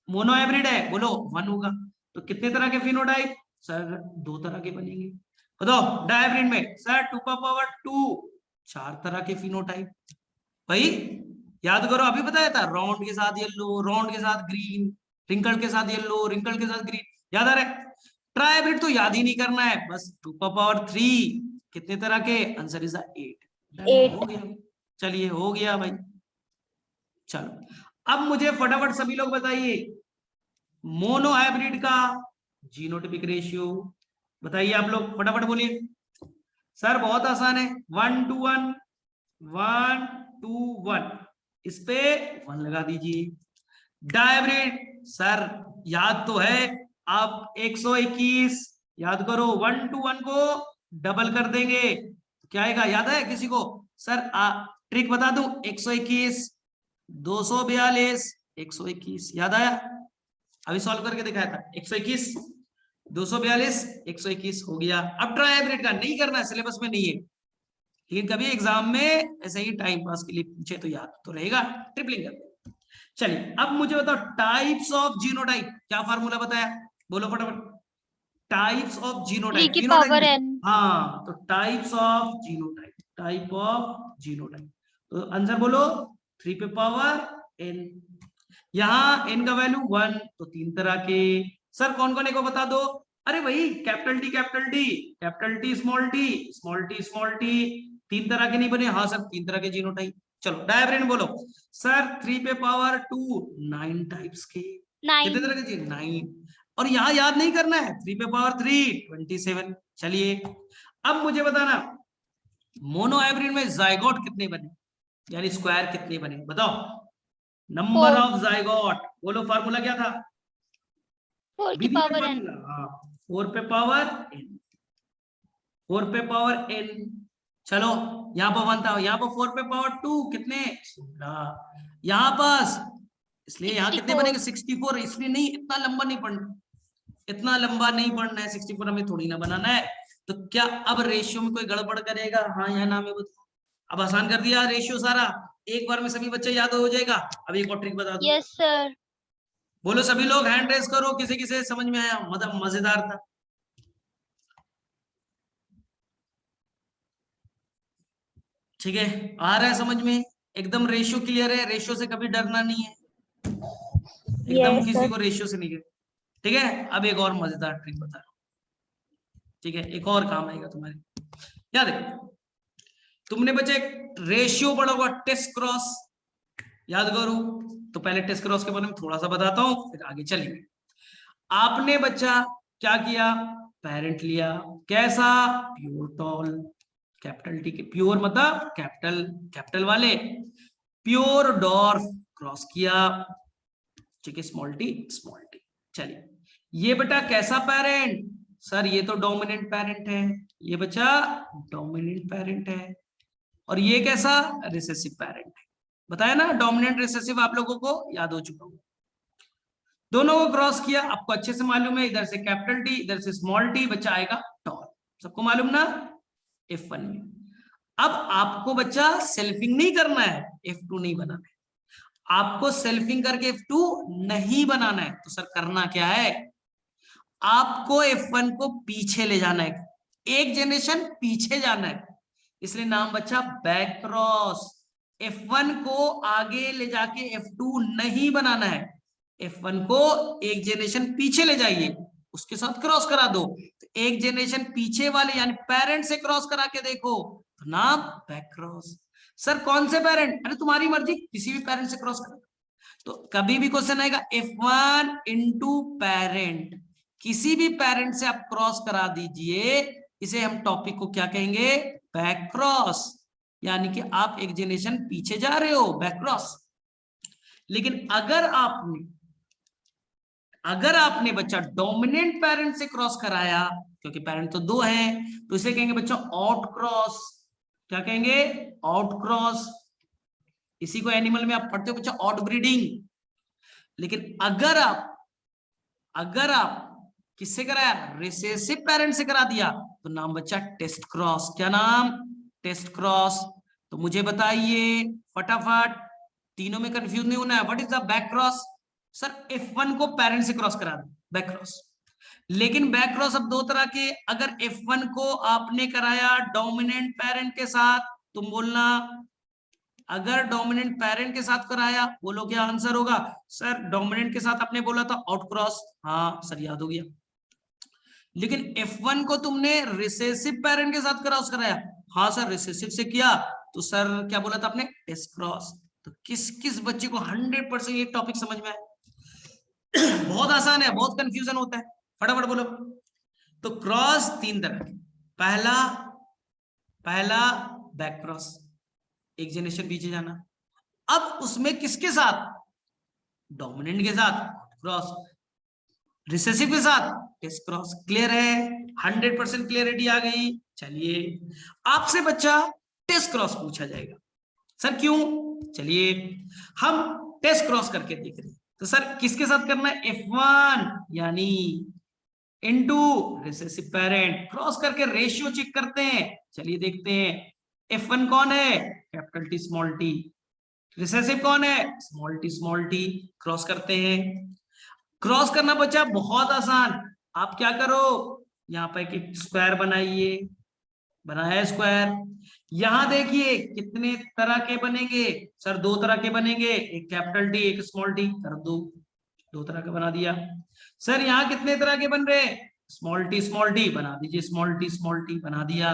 Mono hybrid है बोलो 1 होगा, तो कितने तरह के फिनोटाइप सर 2 तरह के बनेंगे। बताओ डायब्रिड में सर 2 पावर 2 4 तरह के फिनोटाइप। भाई याद करो अभी बताया था राउंड के साथ येलो, राउंड के साथ ग्रीन, रिंकल के साथ येलो, रिंकल के साथ ग्रीन, याद आ रहा है। ट्राइब्रिड तो याद ही नहीं करना है, बस 2 पावर 3 कितने तरह के आंसर इज 8 हो गया। चलिए हो गया भाई। चलो अब मुझे फटाफट सभी लोग बताइए मोनो हाइब्रिड का जीनोटाइपिक रेशियो बताइए, आप लोग फटाफट बोलिए। सर बहुत आसान है 1:1 1:1 इस पे 1 लगा दीजिए। डायब्रिड सर याद तो है, आप 121 याद करो 1:1 को डबल कर देंगे, क्या आएगा याद है किसी को सर ट्रिक बता दूं 121 242 121 याद आया, अभी सॉल्व करके दिखाया था 121 242 121 हो गया। अब ट्राइब्रिड का नहीं करना है, सिलेबस में नहीं है, लेकिन कभी एग्जाम में ऐसे ही टाइम पास के लिए पूछे तो याद तो रहेगा, ट्रिपलिंग कर। चलिए अब मुझे बताओ टाइप्स ऑफ जीनोटाइप, क्या फार्मूला बताया बोलो फटाफट। टाइप्स ऑफ जीनोटाइप, 3 की फिनोटाइप पावर में n। हाँ तो types of genotype, type of genotype, तो आंसर बोलो 3 पे पावर n। यहाँ n का वैल्यू 1 तो 3 तरह के। सर कौन कौन है को बता दो। अरे वही capital T capital T, capital T small T, small T small T, 3 तरह के नहीं बने। हाँ सर 3 तरह के जीनोटाइप। चलो डायब्रिड बोलो सर 3 पे पावर 2 9 टाइप्स के। कितने 9। तरह के जी 9, और यहाँ याद नहीं करना है 3 पे पावर 3 27। चलिए अब मुझे बताना मोनो हाइब्रिड में जायगोट कितने बने, यानी स्क्वायर कितने बने बताओ। नंबर 4। ऑफ जायगोट बोलो, फार्मूला क्या था 4 अभी की दिया पावर n। फार्मूला, हाँ 4 पे पावर n, 4 पे पावर n। चलो यहाँ पर 1 था, यहाँ पर 4 पे पावर 2 कितने 16, यहाँ पास इसलिए यहाँ कितने 64। बनेंगे 64। इसलिए नहीं इतना लंबा नहीं पढ़ना, इतना लंबा नहीं पढ़ना है, 64 हमें थोड़ी ना बनाना है। तो क्या अब रेशियो में कोई गड़बड़ करेगा, हाँ या ना में बताओ। अब आसान कर दिया रेशियो सारा, एक बार में सभी बच्चे याद हो जाएगा। अब एक और ट्रिक बता दो, यस सर। बोलो सभी लोग हैंड रेस करो, किसे किसे समझ में आया, मतलब मजेदार था। ठीक है आ रहा है समझ में, एकदम रेशियो क्लियर है, रेशियो से कभी डरना नहीं है, एकदम किसी को रेशियो से नहीं। ठीक है अब एक और मजेदार ट्रिक बता रहा हूं, ठीक है एक और काम आएगा तुम्हारे। याद है तुमने बच्चे रेशियो पढ़ा होगा टेस्ट क्रॉस, याद करो। तो पहले टेस्ट क्रॉस के बारे में थोड़ा सा बताता हूं फिर आगे चलेंगे। आपने बच्चा क्या किया, पेरेंट लिया कैसा प्योर टॉल, कैपिटल टी के प्योर मतलब कैपिटल कैपिटल वाले, प्योर डॉर्फ क्रॉस किया, ठीक है स्मॉल टी स्मॉल टी। चलिए ये बेटा कैसा पेरेंट? सर ये तो डोमिनेंट पेरेंट है, ये बच्चा डोमिनेंट पेरेंट है। और ये कैसा? रिसेसिव पेरेंट है। बताया ना, डोमिनेंट रिसेसिव आप लोगों को याद हो चुका होगा। दोनों को क्रॉस किया, आपको अच्छे से मालूम है, इधर से कैपिटल टी इधर से स्मॉल टी, बच्चा आएगा टॉल। सबको मालूम ना F1 में। अब आपको बच्चा सेल्फिंग नहीं करना है, F2 नहीं बनाना है। आपको सेल्फिंग करके F2 नहीं बनाना है, तो सर करना क्या है? आपको F1 को पीछे ले जाना है, एक जनरेशन पीछे जाना है, इसलिए नाम बच्चा बैक क्रॉस। F1 को आगे ले जाके F2 नहीं बनाना है, F1 को एक जनरेशन पीछे ले जाइए, उसके साथ क्रॉस करा दो। तो एक जनरेशन पीछे वाले यानी पेरेंट से क्रॉस करा के देखो, तो नाम बैक क्रॉस। सर कौन से पेरेंट? अरे तुम्हारी मर्जी, किसी भी पेरेंट से क्रॉस करो। तो कभी भी क्वेश्चन आएगा F1 इंटू पेरेंट, किसी भी पेरेंट से आप क्रॉस करा दीजिए, इसे हम टॉपिक को क्या कहेंगे? Back cross. यानी कि आप एक जनरेशन पीछे जा रहे हो, बैक क्रॉस। लेकिन अगर आपने बच्चा डोमिनेंट पेरेंट से क्रॉस कराया, क्योंकि पेरेंट तो दो हैं, तो इसे कहेंगे बच्चा आउट क्रॉस। क्या कहेंगे? Out cross. इसी को एनिमल में आप पढ़ते हो बच्चा आउट ब्रीडिंग। लेकिन अगर आप किससे कराया? रिसेसिव पेरेंट से करा दिया, तो नाम बच्चा टेस्ट क्रॉस। क्या नाम? Test cross. तो मुझे बताइए फटाफट, तीनों में कंफ्यूज नहीं होना है, what is the back cross? Sir F1 को पेरेंट से क्रॉस करा दो, बैक क्रॉस। लेकिन बैक क्रॉस अब दो तरह के, अगर F1 को आपने कराया डोमिनेंट पेरेंट के साथ, तुम बोलना अगर डोमिनेंट पेरेंट के साथ कराया, बोलो क्या आंसर होगा? सर डोमिनेंट के साथ आपने बोला था आउट क्रॉस, हाँ सर याद हो गया। लेकिन F1 को तुमने रिसेसिव पेरेंट के साथ क्रॉस कराया, हाँ सर रिसेसिव से किया, तो सर क्या बोला था आपने? Test cross. तो किस किस बच्चे को 100% ये टॉपिक समझ में आया? बहुत आसान है, बहुत कंफ्यूजन होता है, फटाफट बोलो। तो क्रॉस तीन तरह के, पहला पहला बैक क्रॉस, एक जनरेशन पीछे जाना। अब उसमें किसके साथ? डोमिनेंट के साथ क्रॉस, रिसेसिव के साथ टेस्ट क्रॉस। क्लियर है? 100% क्लियरिटी आ गई। चलिए आपसे बच्चा टेस्ट क्रॉस पूछा जाएगा। सर क्यों? चलिए हम टेस्ट क्रॉस करके देख रहे हैं। तो सर किसके साथ करना है? F1 यानी इनटू रिसेसिव पेरेंट, क्रॉस करके रेशियो चेक करते हैं। चलिए देखते हैं F1 कौन है? Capital T small T. Recessive कौन है? Small T. क्रॉस करते हैं। क्रॉस करना बच्चा बहुत आसान, आप क्या करो, यहाँ पर एक स्क्वायर बनाइए, बनाया स्क्वायर। यहां देखिए कितने तरह के बनेंगे? सर दो तरह के बनेंगे, एक कैपिटल टी एक स्मॉल टी, कर दो, दो तरह का बना दिया। सर यहाँ कितने तरह के बन रहे? स्मॉल टी बना दीजिए, स्मॉल टी बना दिया।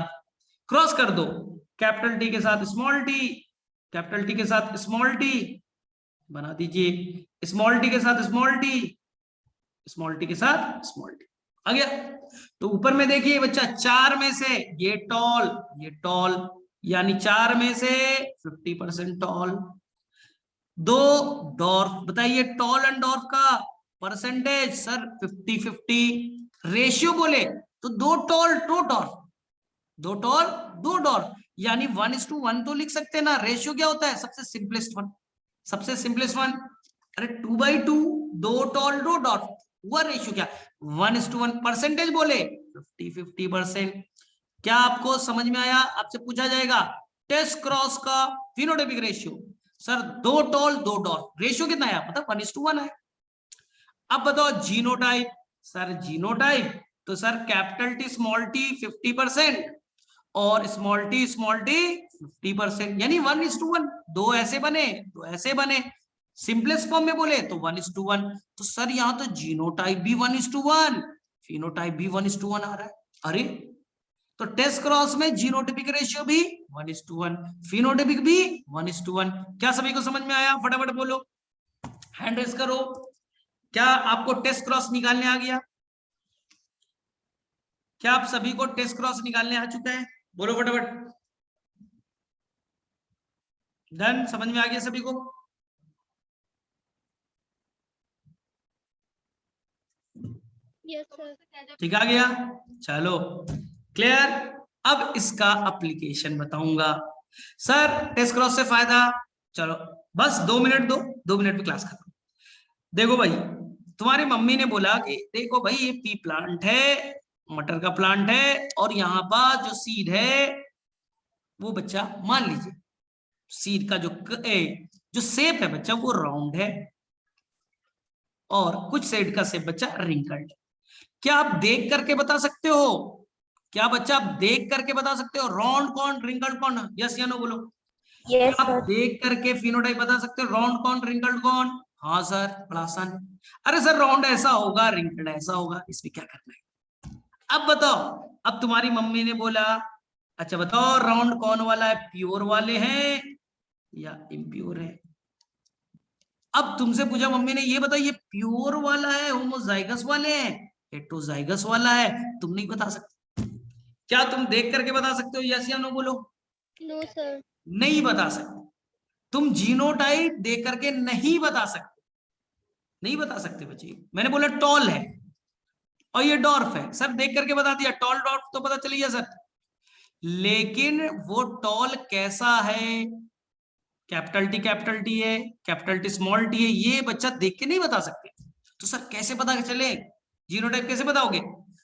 क्रॉस कर दो, कैपिटल टी के साथ स्मॉल टी, कैपिटल टी के साथ स्मॉल टी बना दीजिए, स्मॉल टी के साथ स्मॉल टी, स्मॉल टी के साथ स्मॉल टी। आ गया? तो ऊपर में देखिए बच्चा, चार में से ये टॉल यानी चार में से 50% टॉल। दो डॉर्फ, बताइए टॉल एंड डॉर्फ का परसेंटेज? सर 50-50। रेशियो बोले तो दो टॉल दो डॉर्फ, दो टॉल दो डॉर्फ, यानी 1:1 तो लिख सकते हैं ना। रेशियो क्या होता है? सबसे सिंपलेस्ट वन, सबसे सिंपलेस्ट वन। अरे 2/2, दो टॉल दो डॉर्फ, वह रेशियो क्या? 1:1। परसेंटेज बोले 50-50%। क्या आपको समझ में आया? आपसे पूछा जाएगा टेस्ट क्रॉस का फिनोटाइपिक रेशियो। सर दो टॉल दो डॉर्फ, रेशियो कितना है? मतलब 1:1 है। अब बताओ जीनोटाइप। सर जीनोटाइप तो sir capital T small T 50% और स्मॉल टी 50%, यानी 1:1। दो ऐसे बने दो ऐसे बने, सिंपलेस्ट फॉर्म में बोले तो 1:1। तो सर यहां तो जीनोटाइप भी 1:1, फिनोटाइप भी 1:1 आ रहा है। अरे तो टेस्ट क्रॉस में जीनोटिपिक रेशियो भी 1:1, फिनोटिपिक भी 1:1। क्या सभी को समझ में आया? फटाफट बोलो, हैंड रेस करो। क्या आपको टेस्ट क्रॉस निकालने आ गया? क्या आप सभी को टेस्ट क्रॉस निकालने आ चुका है? बोलो फटाफट। डन? समझ में आ गया सभी को? Yes sir. ठीक आ गया, चलो क्लियर। अब इसका एप्लीकेशन बताऊंगा। सर टेस्ट क्रॉस से फायदा, चलो बस 2 मिनट दो, 2 मिनट में क्लास खत्म। देखो भाई, तुम्हारी मम्मी ने बोला कि देखो भाई ये पी प्लांट है, मटर का प्लांट है, और यहाँ पर जो सीड है वो बच्चा मान लीजिए सीड का जो शेप है बच्चा वो राउंड है, और कुछ साइड का शेप बच्चा रिंकल्ड। क्या आप देख करके बता सकते हो? क्या बच्चा आप देख करके बता सकते हो राउंड कौन रिंकल्ड कौन? यस या नो बोलो। यस क्या आप सर। देख करके फिनोटाइप बता सकते हो राउंड कौन रिंकल्ड कौन? हाँ सर, बड़ा आसान है। अरे सर राउंड ऐसा होगा, रिंकल्ड ऐसा होगा, इसमें क्या करना है? अब बताओ, अब तुम्हारी मम्मी ने बोला अच्छा बताओ राउंड कौन वाला है, प्योर वाले हैं या इम्प्योर है? अब तुमसे पूछा मम्मी ने, ये बताओ ये प्योर वाला है, होमोजाइगस वाले हैं, हेटेरोजाइगस वाला है? तुम नहीं बता सकते। क्या तुम देख करके बता सकते हो? यस या नो बोलो। No sir. नहीं बता सकते। तुम जीनोटाइप देख करके नहीं बता सकते, नहीं बता सकते बच्चे। मैंने बोला टॉल है और ये डॉर्फ है, सर देख करके बता दिया, टॉल डॉर्फ तो पता चली गया सर। लेकिन वो टॉल कैसा है, कैपिटल टी है, कैपिटल टी स्मॉल टी है, ये बच्चा देख के नहीं बता सकते। तो सर कैसे पता चले, जीनोटाइप कैसे बताओगे?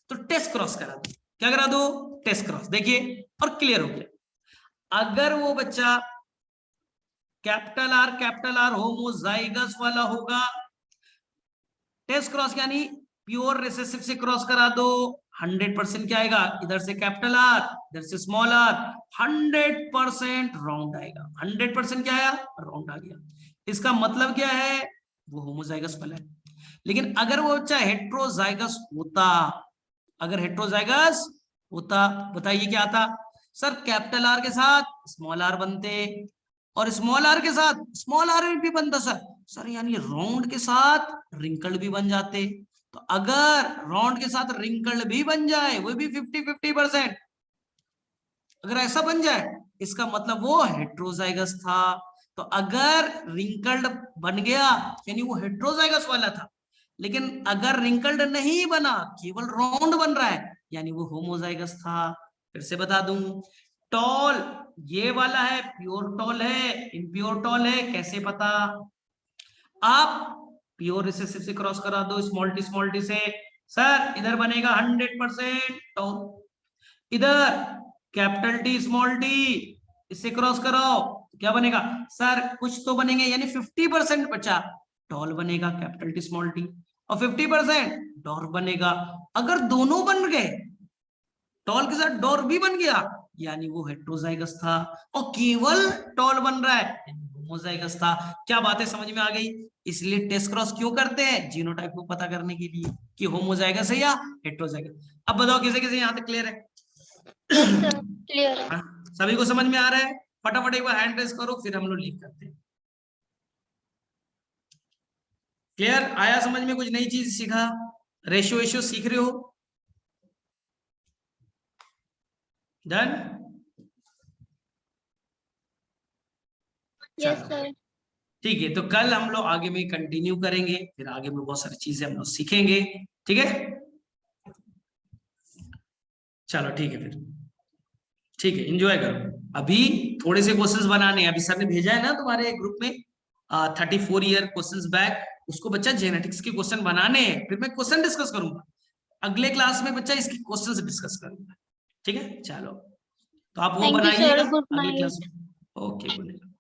तो टेस्ट क्रॉस करा दो। क्या करा दो? Test cross. देखिए और क्लियर हो गया। अगर वो बच्चा कैपिटल आर होमोजाइगस वाला होगा, टेस्ट क्रॉस यानी प्योर रिसेसिव से क्रॉस करा दो, 100% क्या आएगा? इधर से कैपिटल आर, इधर से स्मॉल आर, 100% राउंड आएगा। 100% क्या आया? राउंड आ गया। इसका मतलब क्या है? वो होमोजाइगस वाला है। लेकिन अगर वो बच्चा हेट्रोजाइगस होता, अगर हेट्रोजाइगस होता, बताइए क्या आता? सर कैपिटल आर के साथ स्मॉल आर बनते, और स्मॉल आर के साथ स्मॉल आर भी बनता सर। सर यानी राउंड के साथ रिंकल्ड भी बन जाते। तो अगर राउंड के साथ रिंकल्ड भी बन जाए, वो भी 50-50%, अगर ऐसा बन जाए इसका मतलब वो हेट्रोजाइगस था। तो अगर रिंकल्ड बन गया यानी वो हेट्रोजाइगस वाला था। लेकिन अगर रिंकल्ड नहीं बना, केवल राउंड बन रहा है, यानी वो होमोजाइगस था। फिर से बता दूं, टॉल ये वाला है, प्योर टॉल है, इम्प्योर टॉल है, कैसे पता? आप प्योर रिसेसिव से क्रॉस करा दो, स्मॉल टी से, सर इधर बनेगा 100% टॉल, इधर कैपिटल टी स्मॉल टी, इससे क्रॉस कराओ क्या बनेगा? सर कुछ तो बनेंगे, यानी 50% बचा टॉल बनेगा, कैपिटल टी स्मॉल टी, और 50% डॉर्फ बनेगा। अगर दोनों बन गए, टॉल के साथ डॉर्फ भी बन गया, यानी वो हेट्रोजाइगस था, और केवल टॉल बन रहा है होमोजाइगस था। क्या बातें समझ में आ गई? इसलिए टेस्ट क्रॉस क्यों करते हैं? जीनोटाइप को पता करने के लिए कि होमोजाइगस है या हेट्रोजाइगस। अब बताओ किसे किसे यहाँ तक क्लियर है? क्लियर है। सभी को समझ में आ रहा है? फटाफट एक बार हैंड रेस करो, फिर हम लोग लीव करते हैं। क्लियर आया समझ में? कुछ नई चीज सीखा? रेशियो वेशियो सीख रहे हो? डन? Yes sir. ठीक है, तो कल हम लोग आगे में कंटिन्यू करेंगे, फिर आगे में बहुत सारी चीजें हम लोग सीखेंगे। ठीक है, चलो ठीक है फिर, ठीक है, एंजॉय करो। अभी थोड़े से क्वेश्चंस बनाने हैं, अभी सर ने भेजा है ना तुम्हारे ग्रुप में 34 ईयर क्वेश्चंस बैक, उसको बच्चा जेनेटिक्स के क्वेश्चन बनाने हैं, फिर मैं क्वेश्चन डिस्कस करूंगा अगले क्लास में, बच्चा इसकी क्वेश्चंस डिस्कस करूंगा। ठीक है, चलो तो आप वो थैंक यू बनाइएगा सर। गुड अगले नाइट। क्लास में। Okay, good night.